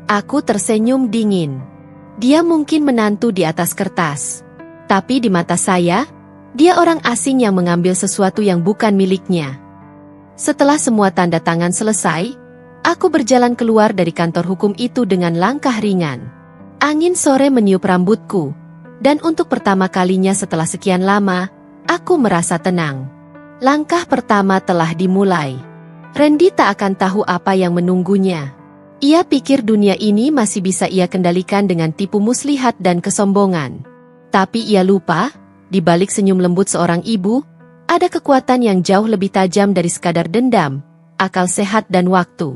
S1: Aku tersenyum dingin. Dia mungkin menantu di atas kertas. Tapi di mata saya, dia orang asing yang mengambil sesuatu yang bukan miliknya. Setelah semua tanda tangan selesai, aku berjalan keluar dari kantor hukum itu dengan langkah ringan. Angin sore meniup rambutku, dan untuk pertama kalinya setelah sekian lama, aku merasa tenang. Langkah pertama telah dimulai. Randy tak akan tahu apa yang menunggunya. Ia pikir dunia ini masih bisa ia kendalikan dengan tipu muslihat dan kesombongan. Tapi ia lupa, di balik senyum lembut seorang ibu, ada kekuatan yang jauh lebih tajam dari sekadar dendam, akal sehat dan waktu.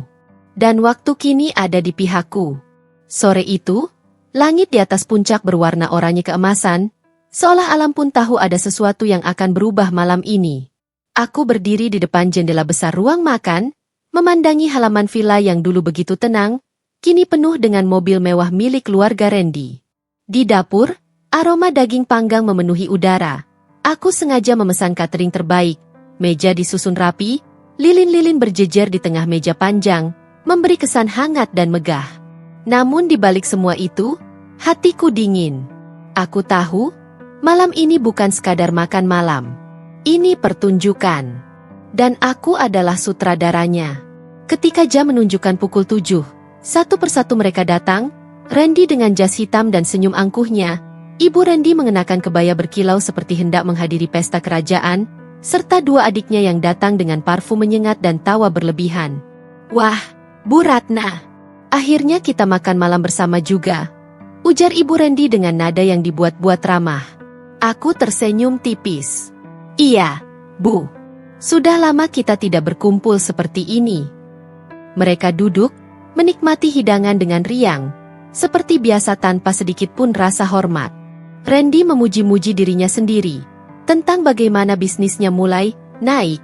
S1: Dan waktu kini ada di pihakku. Sore itu, langit di atas puncak berwarna oranye keemasan, seolah alam pun tahu ada sesuatu yang akan berubah malam ini. Aku berdiri di depan jendela besar ruang makan, memandangi halaman villa yang dulu begitu tenang, kini penuh dengan mobil mewah milik keluarga Randy. Di dapur, aroma daging panggang memenuhi udara. Aku sengaja memesan catering terbaik, meja disusun rapi, lilin-lilin berjejer di tengah meja panjang, memberi kesan hangat dan megah. Namun di balik semua itu, hatiku dingin. Aku tahu, malam ini bukan sekadar makan malam. Ini pertunjukan. Dan aku adalah sutradaranya. Ketika jam menunjukkan pukul 7, satu persatu mereka datang, Randy dengan jas hitam dan senyum angkuhnya, ibu Randy mengenakan kebaya berkilau seperti hendak menghadiri pesta kerajaan, serta dua adiknya yang datang dengan parfum menyengat dan tawa berlebihan. Wah, Bu Ratna, akhirnya kita makan malam bersama juga, ujar ibu Randy dengan nada yang dibuat-buat ramah. Aku tersenyum tipis. Iya, Bu. Sudah lama kita tidak berkumpul seperti ini. Mereka duduk, menikmati hidangan dengan riang, seperti biasa tanpa sedikit pun rasa hormat. Randy memuji-muji dirinya sendiri, tentang bagaimana bisnisnya mulai naik,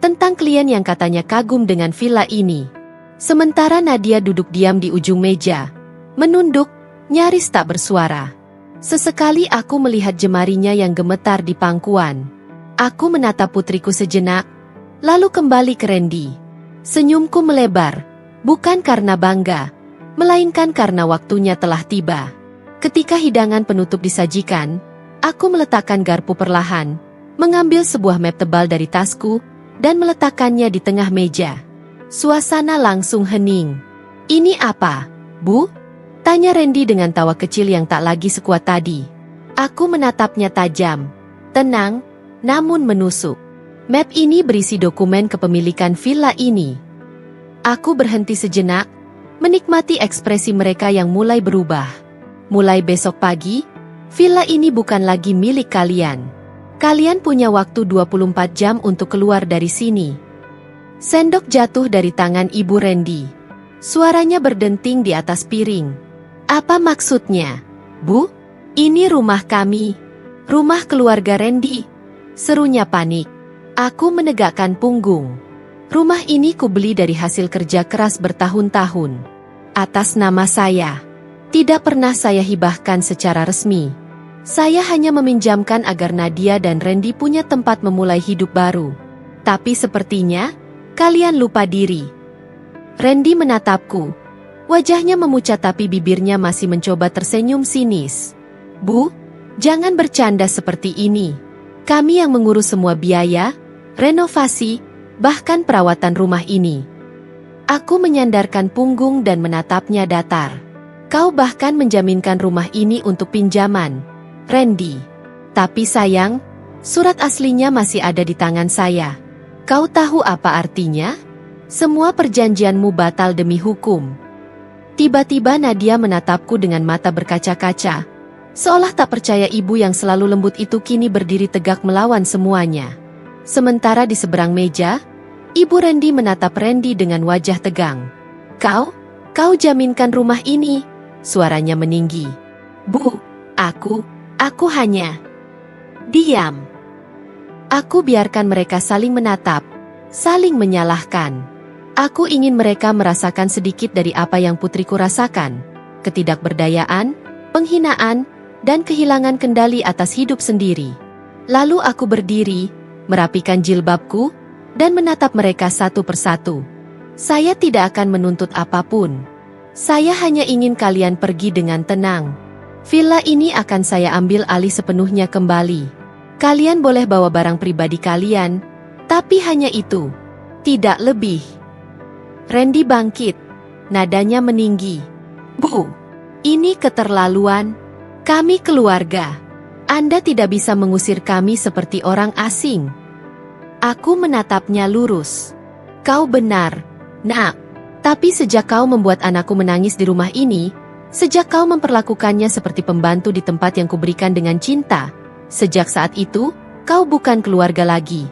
S1: tentang klien yang katanya kagum dengan villa ini. Sementara Nadia duduk diam di ujung meja, menunduk, nyaris tak bersuara. Sesekali aku melihat jemarinya yang gemetar di pangkuan. Aku menatap putriku sejenak, lalu kembali ke Randy. Senyumku melebar, bukan karena bangga, melainkan karena waktunya telah tiba. Ketika hidangan penutup disajikan, aku meletakkan garpu perlahan, mengambil sebuah map tebal dari tasku, dan meletakkannya di tengah meja. Suasana langsung hening. Ini apa, Bu? Tanya Randy dengan tawa kecil yang tak lagi sekuat tadi. Aku menatapnya tajam, tenang, namun menusuk. Map ini berisi dokumen kepemilikan villa ini. Aku berhenti sejenak, menikmati ekspresi mereka yang mulai berubah. Mulai besok pagi, villa ini bukan lagi milik kalian. Kalian punya waktu 24 jam untuk keluar dari sini. Sendok jatuh dari tangan ibu Randy. Suaranya berdenting di atas piring. Apa maksudnya, Bu? Ini rumah kami. Rumah keluarga Randy. Serunya panik. Aku menegakkan punggung. Rumah ini kubeli dari hasil kerja keras bertahun-tahun. Atas nama saya. Tidak pernah saya hibahkan secara resmi. Saya hanya meminjamkan agar Nadia dan Randy punya tempat memulai hidup baru. Tapi sepertinya, kalian lupa diri. Randy menatapku. Wajahnya memucat tapi bibirnya masih mencoba tersenyum sinis. Bu, jangan bercanda seperti ini. Kami yang mengurus semua biaya, renovasi, bahkan perawatan rumah ini. Aku menyandarkan punggung dan menatapnya datar. Kau bahkan menjaminkan rumah ini untuk pinjaman, Randy. Tapi sayang, surat aslinya masih ada di tangan saya. Kau tahu apa artinya? Semua perjanjianmu batal demi hukum. Tiba-tiba Nadia menatapku dengan mata berkaca-kaca. Seolah tak percaya ibu yang selalu lembut itu kini berdiri tegak melawan semuanya. Sementara di seberang meja, ibu Randy menatap Randy dengan wajah tegang. Kau jaminkan rumah ini, suaranya meninggi. Bu, aku hanya diam. Aku biarkan mereka saling menatap, saling menyalahkan. Aku ingin mereka merasakan sedikit dari apa yang putriku rasakan, ketidakberdayaan, penghinaan, dan kehilangan kendali atas hidup sendiri. Lalu aku berdiri, merapikan jilbabku, dan menatap mereka satu persatu. Saya tidak akan menuntut apapun. Saya hanya ingin kalian pergi dengan tenang. Villa ini akan saya ambil alih sepenuhnya kembali. Kalian boleh bawa barang pribadi kalian, tapi hanya itu. Tidak lebih. Randy bangkit. Nadanya meninggi. Bu, ini keterlaluan. Kami keluarga. Anda tidak bisa mengusir kami seperti orang asing. Aku menatapnya lurus. Kau benar, Nak. Tapi sejak kau membuat anakku menangis di rumah ini, sejak kau memperlakukannya seperti pembantu di tempat yang kuberikan dengan cinta, sejak saat itu, kau bukan keluarga lagi.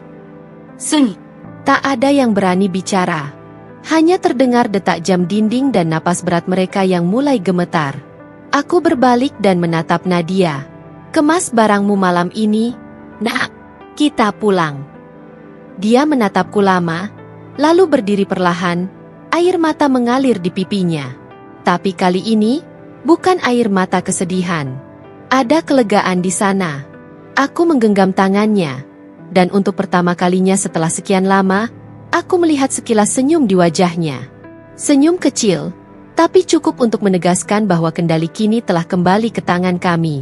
S2: Seng.
S1: Tak ada yang berani bicara. Hanya terdengar detak jam dinding dan napas berat mereka yang mulai gemetar. Aku berbalik dan menatap Nadia. Kemas barangmu malam ini, Nak. Kita pulang. Dia menatapku lama, lalu berdiri perlahan, air mata mengalir di pipinya. Tapi kali ini, bukan air mata kesedihan. Ada kelegaan di sana. Aku menggenggam tangannya. Dan untuk pertama kalinya setelah sekian lama, aku melihat sekilas senyum di wajahnya. Senyum kecil, tapi cukup untuk menegaskan bahwa kendali kini telah kembali ke tangan kami.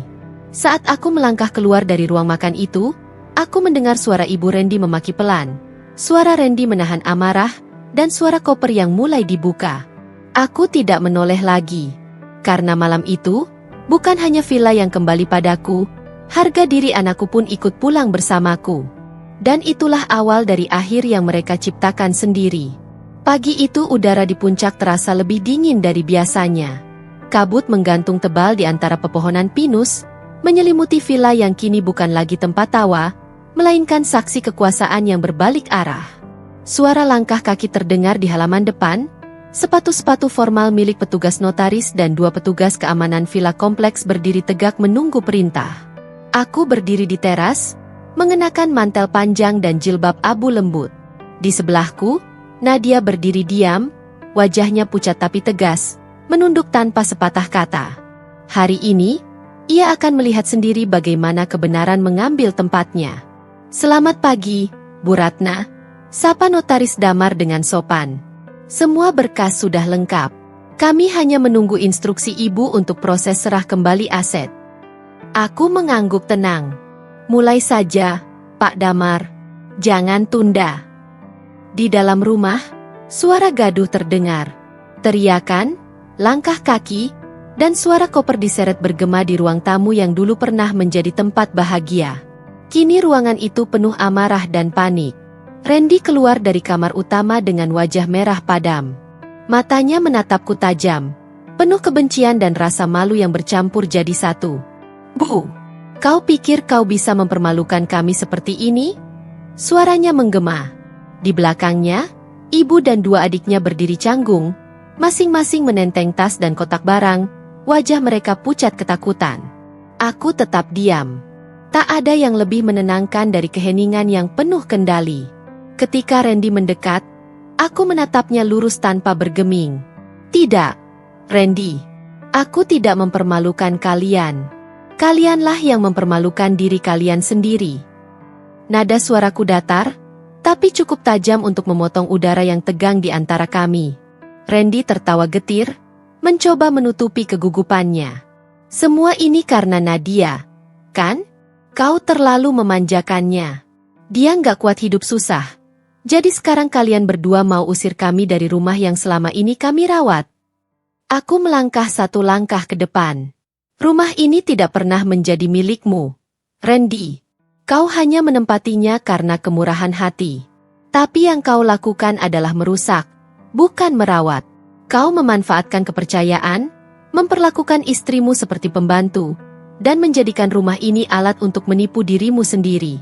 S1: Saat aku melangkah keluar dari ruang makan itu, aku mendengar suara Ibu Randy memaki pelan. Suara Randy menahan amarah, dan suara koper yang mulai dibuka. Aku tidak menoleh lagi. Karena malam itu, bukan hanya villa yang kembali padaku, harga diri anakku pun ikut pulang bersamaku. Dan itulah awal dari akhir yang mereka ciptakan sendiri. Pagi itu udara di puncak terasa lebih dingin dari biasanya. Kabut menggantung tebal di antara pepohonan pinus, menyelimuti villa yang kini bukan lagi tempat tawa, melainkan saksi kekuasaan yang berbalik arah. Suara langkah kaki terdengar di halaman depan, sepatu-sepatu formal milik petugas notaris dan 2 petugas keamanan villa kompleks berdiri tegak menunggu perintah. Aku berdiri di teras, mengenakan mantel panjang dan jilbab abu lembut. Di sebelahku, Nadia berdiri diam, wajahnya pucat tapi tegas, menunduk tanpa sepatah kata. Hari ini, ia akan melihat sendiri bagaimana kebenaran mengambil tempatnya. Selamat pagi, Bu Ratna, sapa notaris Damar dengan sopan. Semua berkas sudah lengkap. Kami hanya menunggu instruksi Ibu untuk proses serah kembali aset. Aku mengangguk tenang. Mulai saja, Pak Damar. Jangan tunda. Di dalam rumah, suara gaduh terdengar. Teriakan, langkah kaki, dan suara koper diseret bergema di ruang tamu yang dulu pernah menjadi tempat bahagia. Kini ruangan itu penuh amarah dan panik. Randy keluar dari kamar utama dengan wajah merah padam. Matanya menatapku tajam, penuh kebencian dan rasa malu yang bercampur jadi satu. Bu, kau pikir kau bisa mempermalukan kami seperti ini? Suaranya menggema. Di belakangnya, ibu dan 2 adiknya berdiri canggung, masing-masing menenteng tas dan kotak barang, wajah mereka pucat ketakutan. Aku tetap diam. Tak ada yang lebih menenangkan dari keheningan yang penuh kendali. Ketika Randy mendekat, aku menatapnya lurus tanpa bergeming. Tidak, Randy. Aku tidak mempermalukan kalian. Kalianlah yang mempermalukan diri kalian sendiri. Nada suaraku datar, tapi cukup tajam untuk memotong udara yang tegang di antara kami. Randy tertawa getir, mencoba menutupi kegugupannya. Semua ini karena Nadia, kan? Kau terlalu memanjakannya. Dia nggak kuat hidup susah. Jadi sekarang kalian berdua mau usir kami dari rumah yang selama ini kami rawat. Aku melangkah 1 langkah ke depan. Rumah ini tidak pernah menjadi milikmu, Randy. Kau hanya menempatinya karena kemurahan hati. Tapi yang kau lakukan adalah merusak, bukan merawat. Kau memanfaatkan kepercayaan, memperlakukan istrimu seperti pembantu, dan menjadikan rumah ini alat untuk menipu dirimu sendiri.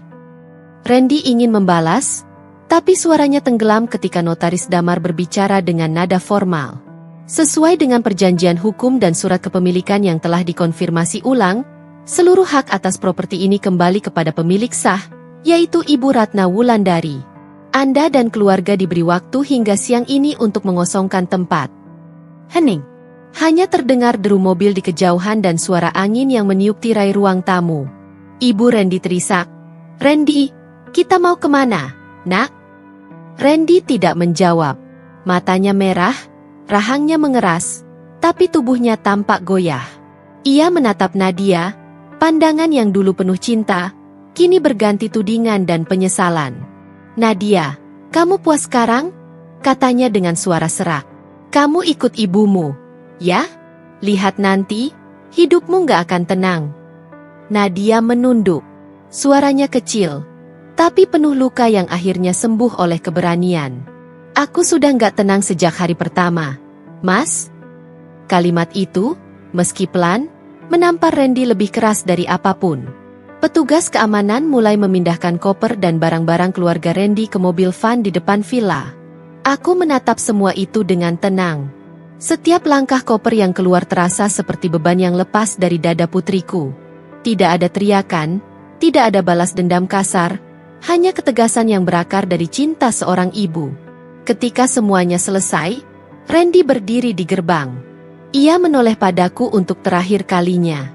S1: Randy ingin membalas, tapi suaranya tenggelam ketika notaris Damar berbicara dengan nada formal. Sesuai dengan perjanjian hukum dan surat kepemilikan yang telah dikonfirmasi ulang, seluruh hak atas properti ini kembali kepada pemilik sah, yaitu Ibu Ratna Wulandari. Anda dan keluarga diberi waktu hingga siang ini untuk mengosongkan tempat. Hening. Hanya terdengar deru mobil di kejauhan dan suara angin yang meniup tirai ruang tamu. Ibu Randy terisak. Randy, kita mau kemana, Nak? Randy tidak menjawab. Matanya merah, rahangnya mengeras, tapi tubuhnya tampak goyah. Ia menatap Nadia, pandangan yang dulu penuh cinta, kini berganti tudingan dan penyesalan. Nadia, kamu puas sekarang? Katanya dengan suara serak. Kamu ikut ibumu, ya? Lihat nanti, hidupmu gak akan tenang. Nadia menunduk. Suaranya kecil, tapi penuh luka yang akhirnya sembuh oleh keberanian. Aku sudah nggak tenang sejak hari pertama. Mas? Kalimat itu, meski pelan, menampar Randy lebih keras dari apapun. Petugas keamanan mulai memindahkan koper dan barang-barang keluarga Randy ke mobil van di depan villa. Aku menatap semua itu dengan tenang. Setiap langkah koper yang keluar terasa seperti beban yang lepas dari dada putriku. Tidak ada teriakan, tidak ada balas dendam kasar, hanya ketegasan yang berakar dari cinta seorang ibu. Ketika semuanya selesai, Randy berdiri di gerbang. Ia menoleh padaku untuk terakhir kalinya.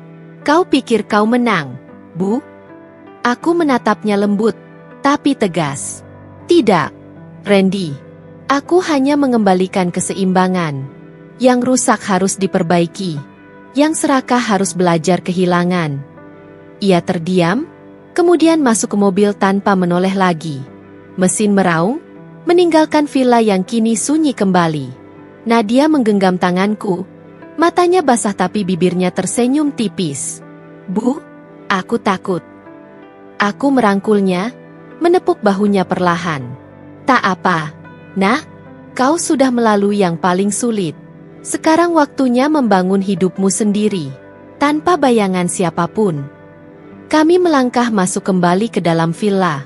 S1: "Kau pikir kau menang, Bu?" Aku menatapnya lembut, tapi tegas. "Tidak, Randy. Aku hanya mengembalikan keseimbangan. Yang rusak harus diperbaiki. Yang serakah harus belajar kehilangan." Ia terdiam, kemudian masuk ke mobil tanpa menoleh lagi. Mesin meraung, meninggalkan villa yang kini sunyi kembali. Nadia menggenggam tanganku. Matanya basah tapi bibirnya tersenyum tipis. "Bu, aku takut." Aku merangkulnya, menepuk bahunya perlahan. "Tak apa, Nak. Kau sudah melalui yang paling sulit. Sekarang waktunya membangun hidupmu sendiri, tanpa bayangan siapapun." Kami melangkah masuk kembali ke dalam villa.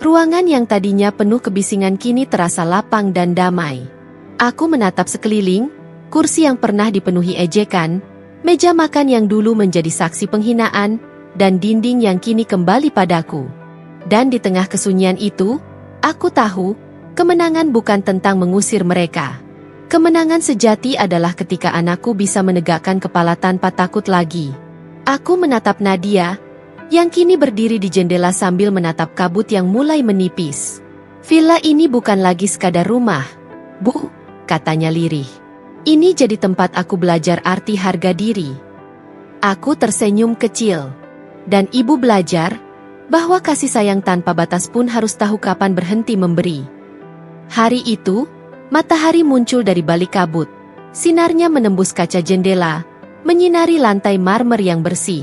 S1: Ruangan yang tadinya penuh kebisingan kini terasa lapang dan damai. Aku menatap sekeliling, kursi yang pernah dipenuhi ejekan, meja makan yang dulu menjadi saksi penghinaan, dan dinding yang kini kembali padaku. Dan di tengah kesunyian itu, aku tahu, kemenangan bukan tentang mengusir mereka. Kemenangan sejati adalah ketika anakku bisa menegakkan kepala tanpa takut lagi. Aku menatap Nadia, yang kini berdiri di jendela sambil menatap kabut yang mulai menipis. "Villa ini bukan lagi sekadar rumah, Bu," katanya lirih. "Ini jadi tempat aku belajar arti harga diri." Aku tersenyum kecil. "Dan ibu belajar bahwa kasih sayang tanpa batas pun harus tahu kapan berhenti memberi." Hari itu, matahari muncul dari balik kabut. Sinarnya menembus kaca jendela, menyinari lantai marmer yang bersih.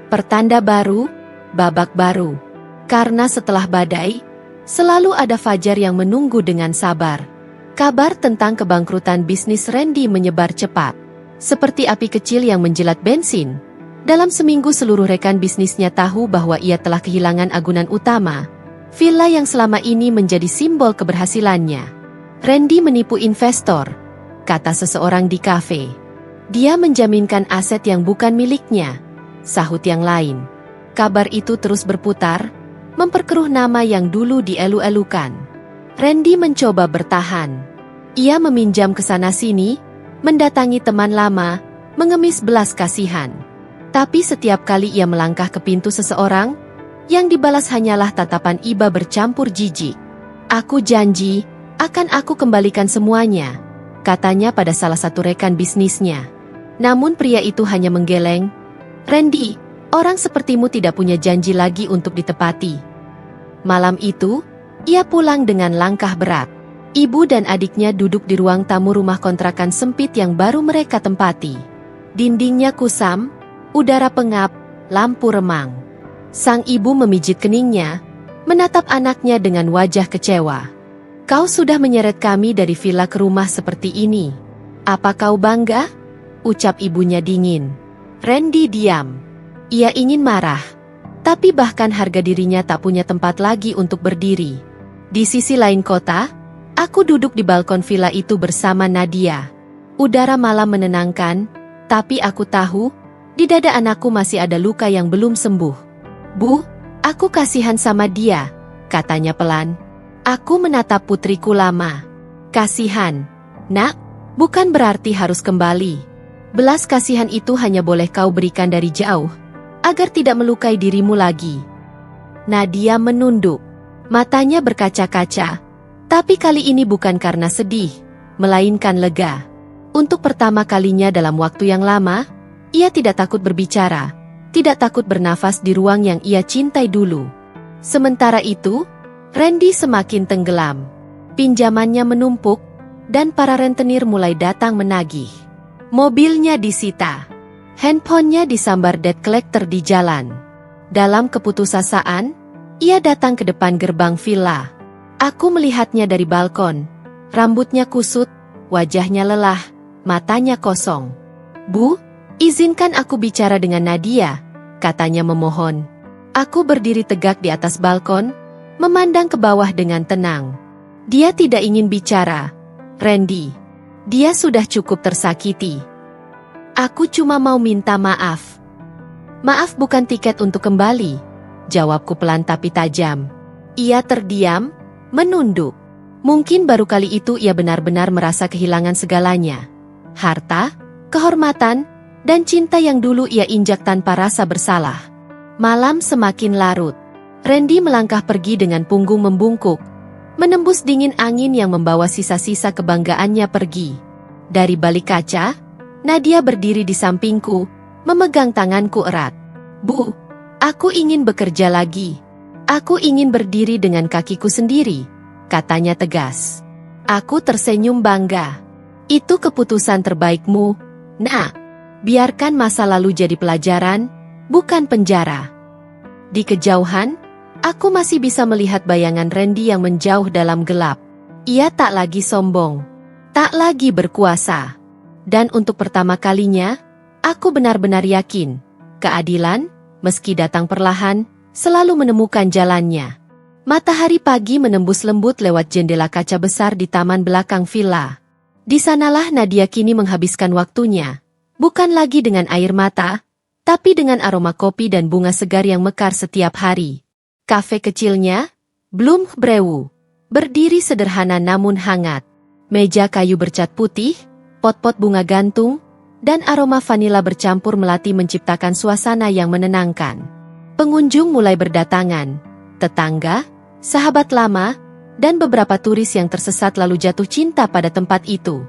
S1: Pertanda baru, babak baru. Karena setelah badai, selalu ada fajar yang menunggu dengan sabar. Kabar tentang kebangkrutan bisnis Randy menyebar cepat. Seperti api kecil yang menjilat bensin. Dalam seminggu seluruh rekan bisnisnya tahu bahwa ia telah kehilangan agunan utama. Villa yang selama ini menjadi simbol keberhasilannya. "Randy menipu investor," kata seseorang di kafe. "Dia menjaminkan aset yang bukan miliknya," sahut yang lain. Kabar itu terus berputar, memperkeruh nama yang dulu dielu-elukan. Randy mencoba bertahan. Ia meminjam ke sana-sini, mendatangi teman lama, mengemis belas kasihan. Tapi setiap kali ia melangkah ke pintu seseorang, yang dibalas hanyalah tatapan iba bercampur jijik. "Aku janji, akan aku kembalikan semuanya," katanya pada salah satu rekan bisnisnya. Namun pria itu hanya menggeleng. "Randy, orang sepertimu tidak punya janji lagi untuk ditepati." Malam itu, ia pulang dengan langkah berat. Ibu dan adiknya duduk di ruang tamu rumah kontrakan sempit yang baru mereka tempati. Dindingnya kusam, udara pengap, lampu remang. Sang ibu memijit keningnya, menatap anaknya dengan wajah kecewa. "Kau sudah menyeret kami dari villa ke rumah seperti ini. Apa kau bangga?" ucap ibunya dingin. Randy diam. Ia ingin marah, tapi bahkan harga dirinya tak punya tempat lagi untuk berdiri. Di sisi lain kota, aku duduk di balkon villa itu bersama Nadia. Udara malam menenangkan, tapi aku tahu, di dada anakku masih ada luka yang belum sembuh. "Bu, aku kasihan sama dia," katanya pelan. Aku menatap putriku lama. "Kasihan, Nak, bukan berarti harus kembali. Belas kasihan itu hanya boleh kau berikan dari jauh, agar tidak melukai dirimu lagi." Nadia menunduk. Matanya berkaca-kaca, tapi kali ini bukan karena sedih, melainkan lega. Untuk pertama kalinya dalam waktu yang lama, ia tidak takut berbicara, tidak takut bernafas di ruang yang ia cintai dulu. Sementara itu, Randy semakin tenggelam. Pinjamannya menumpuk, dan para rentenir mulai datang menagih. Mobilnya disita. Handphonenya disambar debt collector di jalan. Dalam keputusasaan, ia datang ke depan gerbang villa. Aku melihatnya dari balkon. Rambutnya kusut, wajahnya lelah, matanya kosong. "Bu, izinkan aku bicara dengan Nadia," katanya memohon. Aku berdiri tegak di atas balkon, memandang ke bawah dengan tenang. Dia tidak ingin bicara, Randy. Dia sudah cukup tersakiti. "Aku cuma mau minta maaf." "Maaf bukan tiket untuk kembali," jawabku pelan tapi tajam. Ia terdiam, menunduk. Mungkin baru kali itu ia benar-benar merasa kehilangan segalanya. Harta, kehormatan, dan cinta yang dulu ia injak tanpa rasa bersalah. Malam semakin larut. Randy melangkah pergi dengan punggung membungkuk, menembus dingin angin yang membawa sisa-sisa kebanggaannya pergi. Dari balik kaca, Nadia berdiri di sampingku, memegang tanganku erat. "Bu, aku ingin bekerja lagi. Aku ingin berdiri dengan kakiku sendiri," katanya tegas. Aku tersenyum bangga. "Itu keputusan terbaikmu, Nak. Biarkan masa lalu jadi pelajaran, bukan penjara." Di kejauhan, aku masih bisa melihat bayangan Randy yang menjauh dalam gelap. Ia tak lagi sombong, tak lagi berkuasa. Dan untuk pertama kalinya, aku benar-benar yakin, keadilan, meski datang perlahan, selalu menemukan jalannya. Matahari pagi menembus lembut lewat jendela kaca besar di taman belakang villa. Di sanalah Nadia kini menghabiskan waktunya, bukan lagi dengan air mata, tapi dengan aroma kopi dan bunga segar yang mekar setiap hari. Kafe kecilnya, Bloom Brew, berdiri sederhana namun hangat. Meja kayu bercat putih, pot-pot bunga gantung, dan aroma vanila bercampur melati menciptakan suasana yang menenangkan. Pengunjung mulai berdatangan, tetangga, sahabat lama, dan beberapa turis yang tersesat lalu jatuh cinta pada tempat itu.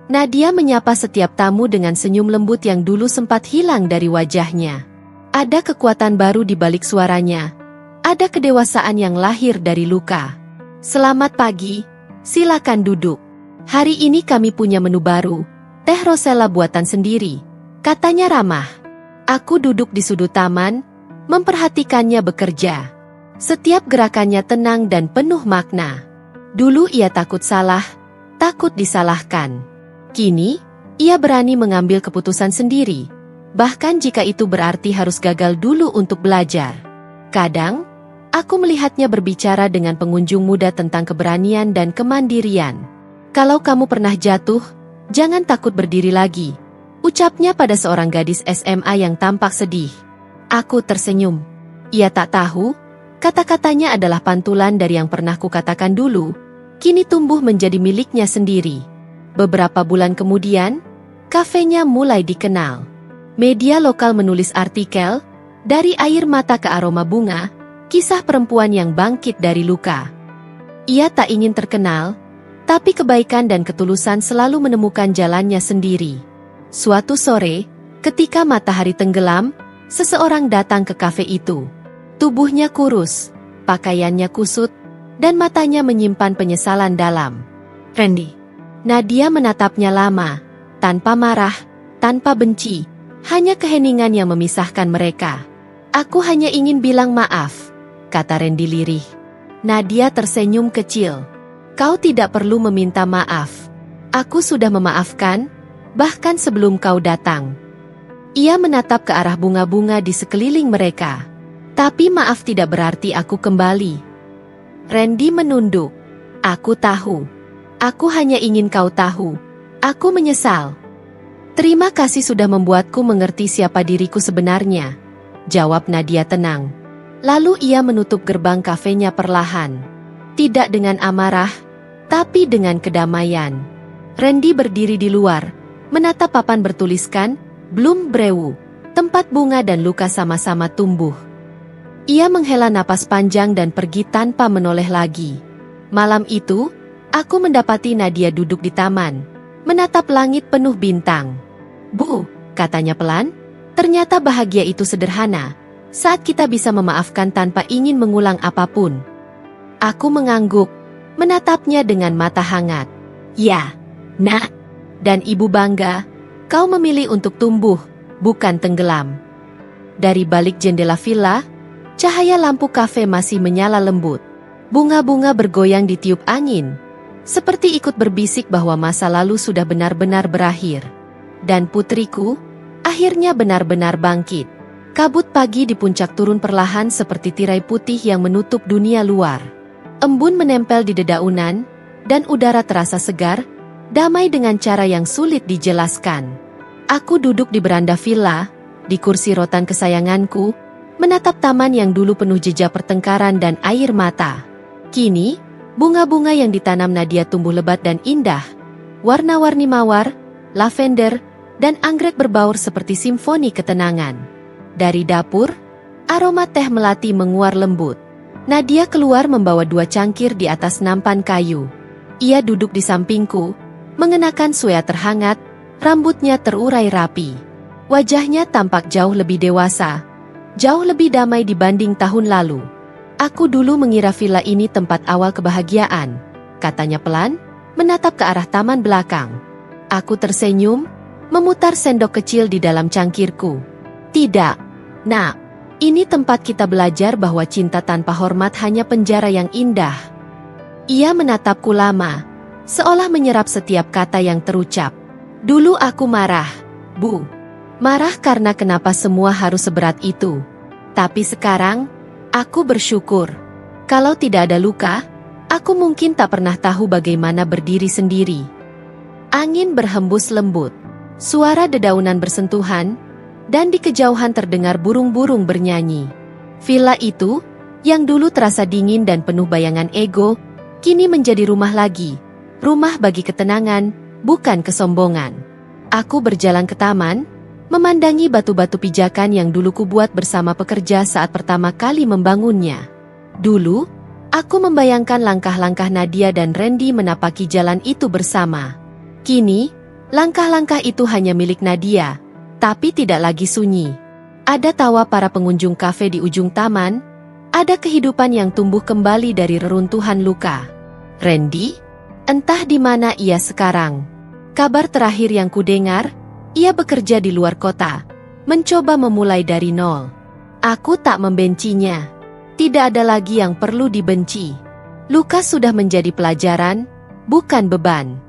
S1: Nadia menyapa setiap tamu dengan senyum lembut yang dulu sempat hilang dari wajahnya. Ada kekuatan baru di balik suaranya. Ada kedewasaan yang lahir dari luka. "Selamat pagi, silakan duduk. Hari ini kami punya menu baru, teh rosella buatan sendiri," katanya ramah. Aku duduk di sudut taman, memperhatikannya bekerja. Setiap gerakannya tenang dan penuh makna. Dulu ia takut salah, takut disalahkan. Kini, ia berani mengambil keputusan sendiri, bahkan jika itu berarti harus gagal dulu untuk belajar. Kadang, aku melihatnya berbicara dengan pengunjung muda tentang keberanian dan kemandirian. "Kalau kamu pernah jatuh, jangan takut berdiri lagi," ucapnya pada seorang gadis SMA yang tampak sedih. Aku tersenyum. Ia tak tahu, kata-katanya adalah pantulan dari yang pernah kukatakan dulu, kini tumbuh menjadi miliknya sendiri. Beberapa bulan kemudian, kafenya mulai dikenal. Media lokal menulis artikel, "Dari air mata ke aroma bunga, kisah perempuan yang bangkit dari luka." Ia tak ingin terkenal, tapi kebaikan dan ketulusan selalu menemukan jalannya sendiri. Suatu sore, ketika matahari tenggelam, seseorang datang ke kafe itu. Tubuhnya kurus, pakaiannya kusut, dan matanya menyimpan penyesalan dalam. "Randy." Nadia menatapnya lama, tanpa marah, tanpa benci, hanya keheningan yang memisahkan mereka. "Aku hanya ingin bilang maaf," kata Randy lirih. Nadia tersenyum kecil. "Kau tidak perlu meminta maaf. Aku sudah memaafkan, bahkan sebelum kau datang." Ia menatap ke arah bunga-bunga di sekeliling mereka. "Tapi maaf tidak berarti aku kembali." Randy menunduk. "Aku tahu. Aku hanya ingin kau tahu. Aku menyesal." "Terima kasih sudah membuatku mengerti siapa diriku sebenarnya," jawab Nadia tenang. Lalu ia menutup gerbang kafenya perlahan. Tidak dengan amarah, tapi dengan kedamaian. Randy berdiri di luar, menatap papan bertuliskan, "Bloom Brew, tempat bunga dan luka sama-sama tumbuh." Ia menghela napas panjang dan pergi tanpa menoleh lagi. Malam itu, aku mendapati Nadia duduk di taman, menatap langit penuh bintang. "Bu," katanya pelan, "ternyata bahagia itu sederhana, saat kita bisa memaafkan tanpa ingin mengulang apapun." Aku mengangguk, menatapnya dengan mata hangat. "Ya, Nak, dan Ibu bangga, kau memilih untuk tumbuh, bukan tenggelam." Dari balik jendela villa, cahaya lampu kafe masih menyala lembut. Bunga-bunga bergoyang ditiup angin. seperti ikut berbisik bahwa masa lalu sudah benar-benar berakhir. Dan putriku, akhirnya benar-benar bangkit. Kabut pagi di puncak turun perlahan seperti tirai putih yang menutup dunia luar. Embun menempel di dedaunan, dan udara terasa segar, damai dengan cara yang sulit dijelaskan. Aku duduk di beranda villa, di kursi rotan kesayanganku, menatap taman yang dulu penuh jejak pertengkaran dan air mata. Kini, bunga-bunga yang ditanam Nadia tumbuh lebat dan indah. Warna-warni mawar, lavender, dan anggrek berbaur seperti simfoni ketenangan. Dari dapur, aroma teh melati menguar lembut. Nadia keluar membawa 2 cangkir di atas nampan kayu. Ia duduk di sampingku, mengenakan sweater hangat, rambutnya terurai rapi. Wajahnya tampak jauh lebih dewasa, jauh lebih damai dibanding tahun lalu. Aku dulu mengira villa ini tempat awal kebahagiaan, katanya pelan, menatap ke arah taman belakang. Aku tersenyum, memutar sendok kecil di dalam cangkirku. Tidak, Nak. Ini tempat kita belajar bahwa cinta tanpa hormat hanya penjara yang indah. Ia menatapku lama, seolah menyerap setiap kata yang terucap. Dulu aku marah, Bu. Marah karena kenapa semua harus seberat itu. Tapi sekarang, aku bersyukur. Kalau tidak ada luka, aku mungkin tak pernah tahu bagaimana berdiri sendiri. Angin berhembus lembut, suara dedaunan bersentuhan, dan di kejauhan terdengar burung-burung bernyanyi. Villa itu, yang dulu terasa dingin dan penuh bayangan ego, kini menjadi rumah lagi. Rumah bagi ketenangan, bukan kesombongan. Aku berjalan ke taman, memandangi batu-batu pijakan yang dulu kubuat bersama pekerja saat pertama kali membangunnya. Dulu, aku membayangkan langkah-langkah Nadia dan Randy menapaki jalan itu bersama. Kini, langkah-langkah itu hanya milik Nadia, tapi tidak lagi sunyi. Ada tawa para pengunjung kafe di ujung taman, ada kehidupan yang tumbuh kembali dari reruntuhan luka. Randy? Entah di mana ia sekarang. Kabar terakhir yang kudengar, ia bekerja di luar kota, mencoba memulai dari nol. Aku tak membencinya. Tidak ada lagi yang perlu dibenci. Luka sudah menjadi pelajaran, bukan beban.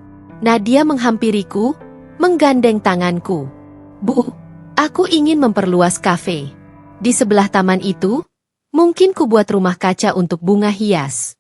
S1: Nadia menghampiriku, menggandeng tanganku. Bu, aku ingin memperluas kafe. Di sebelah taman itu, mungkin ku buat rumah kaca untuk bunga hias.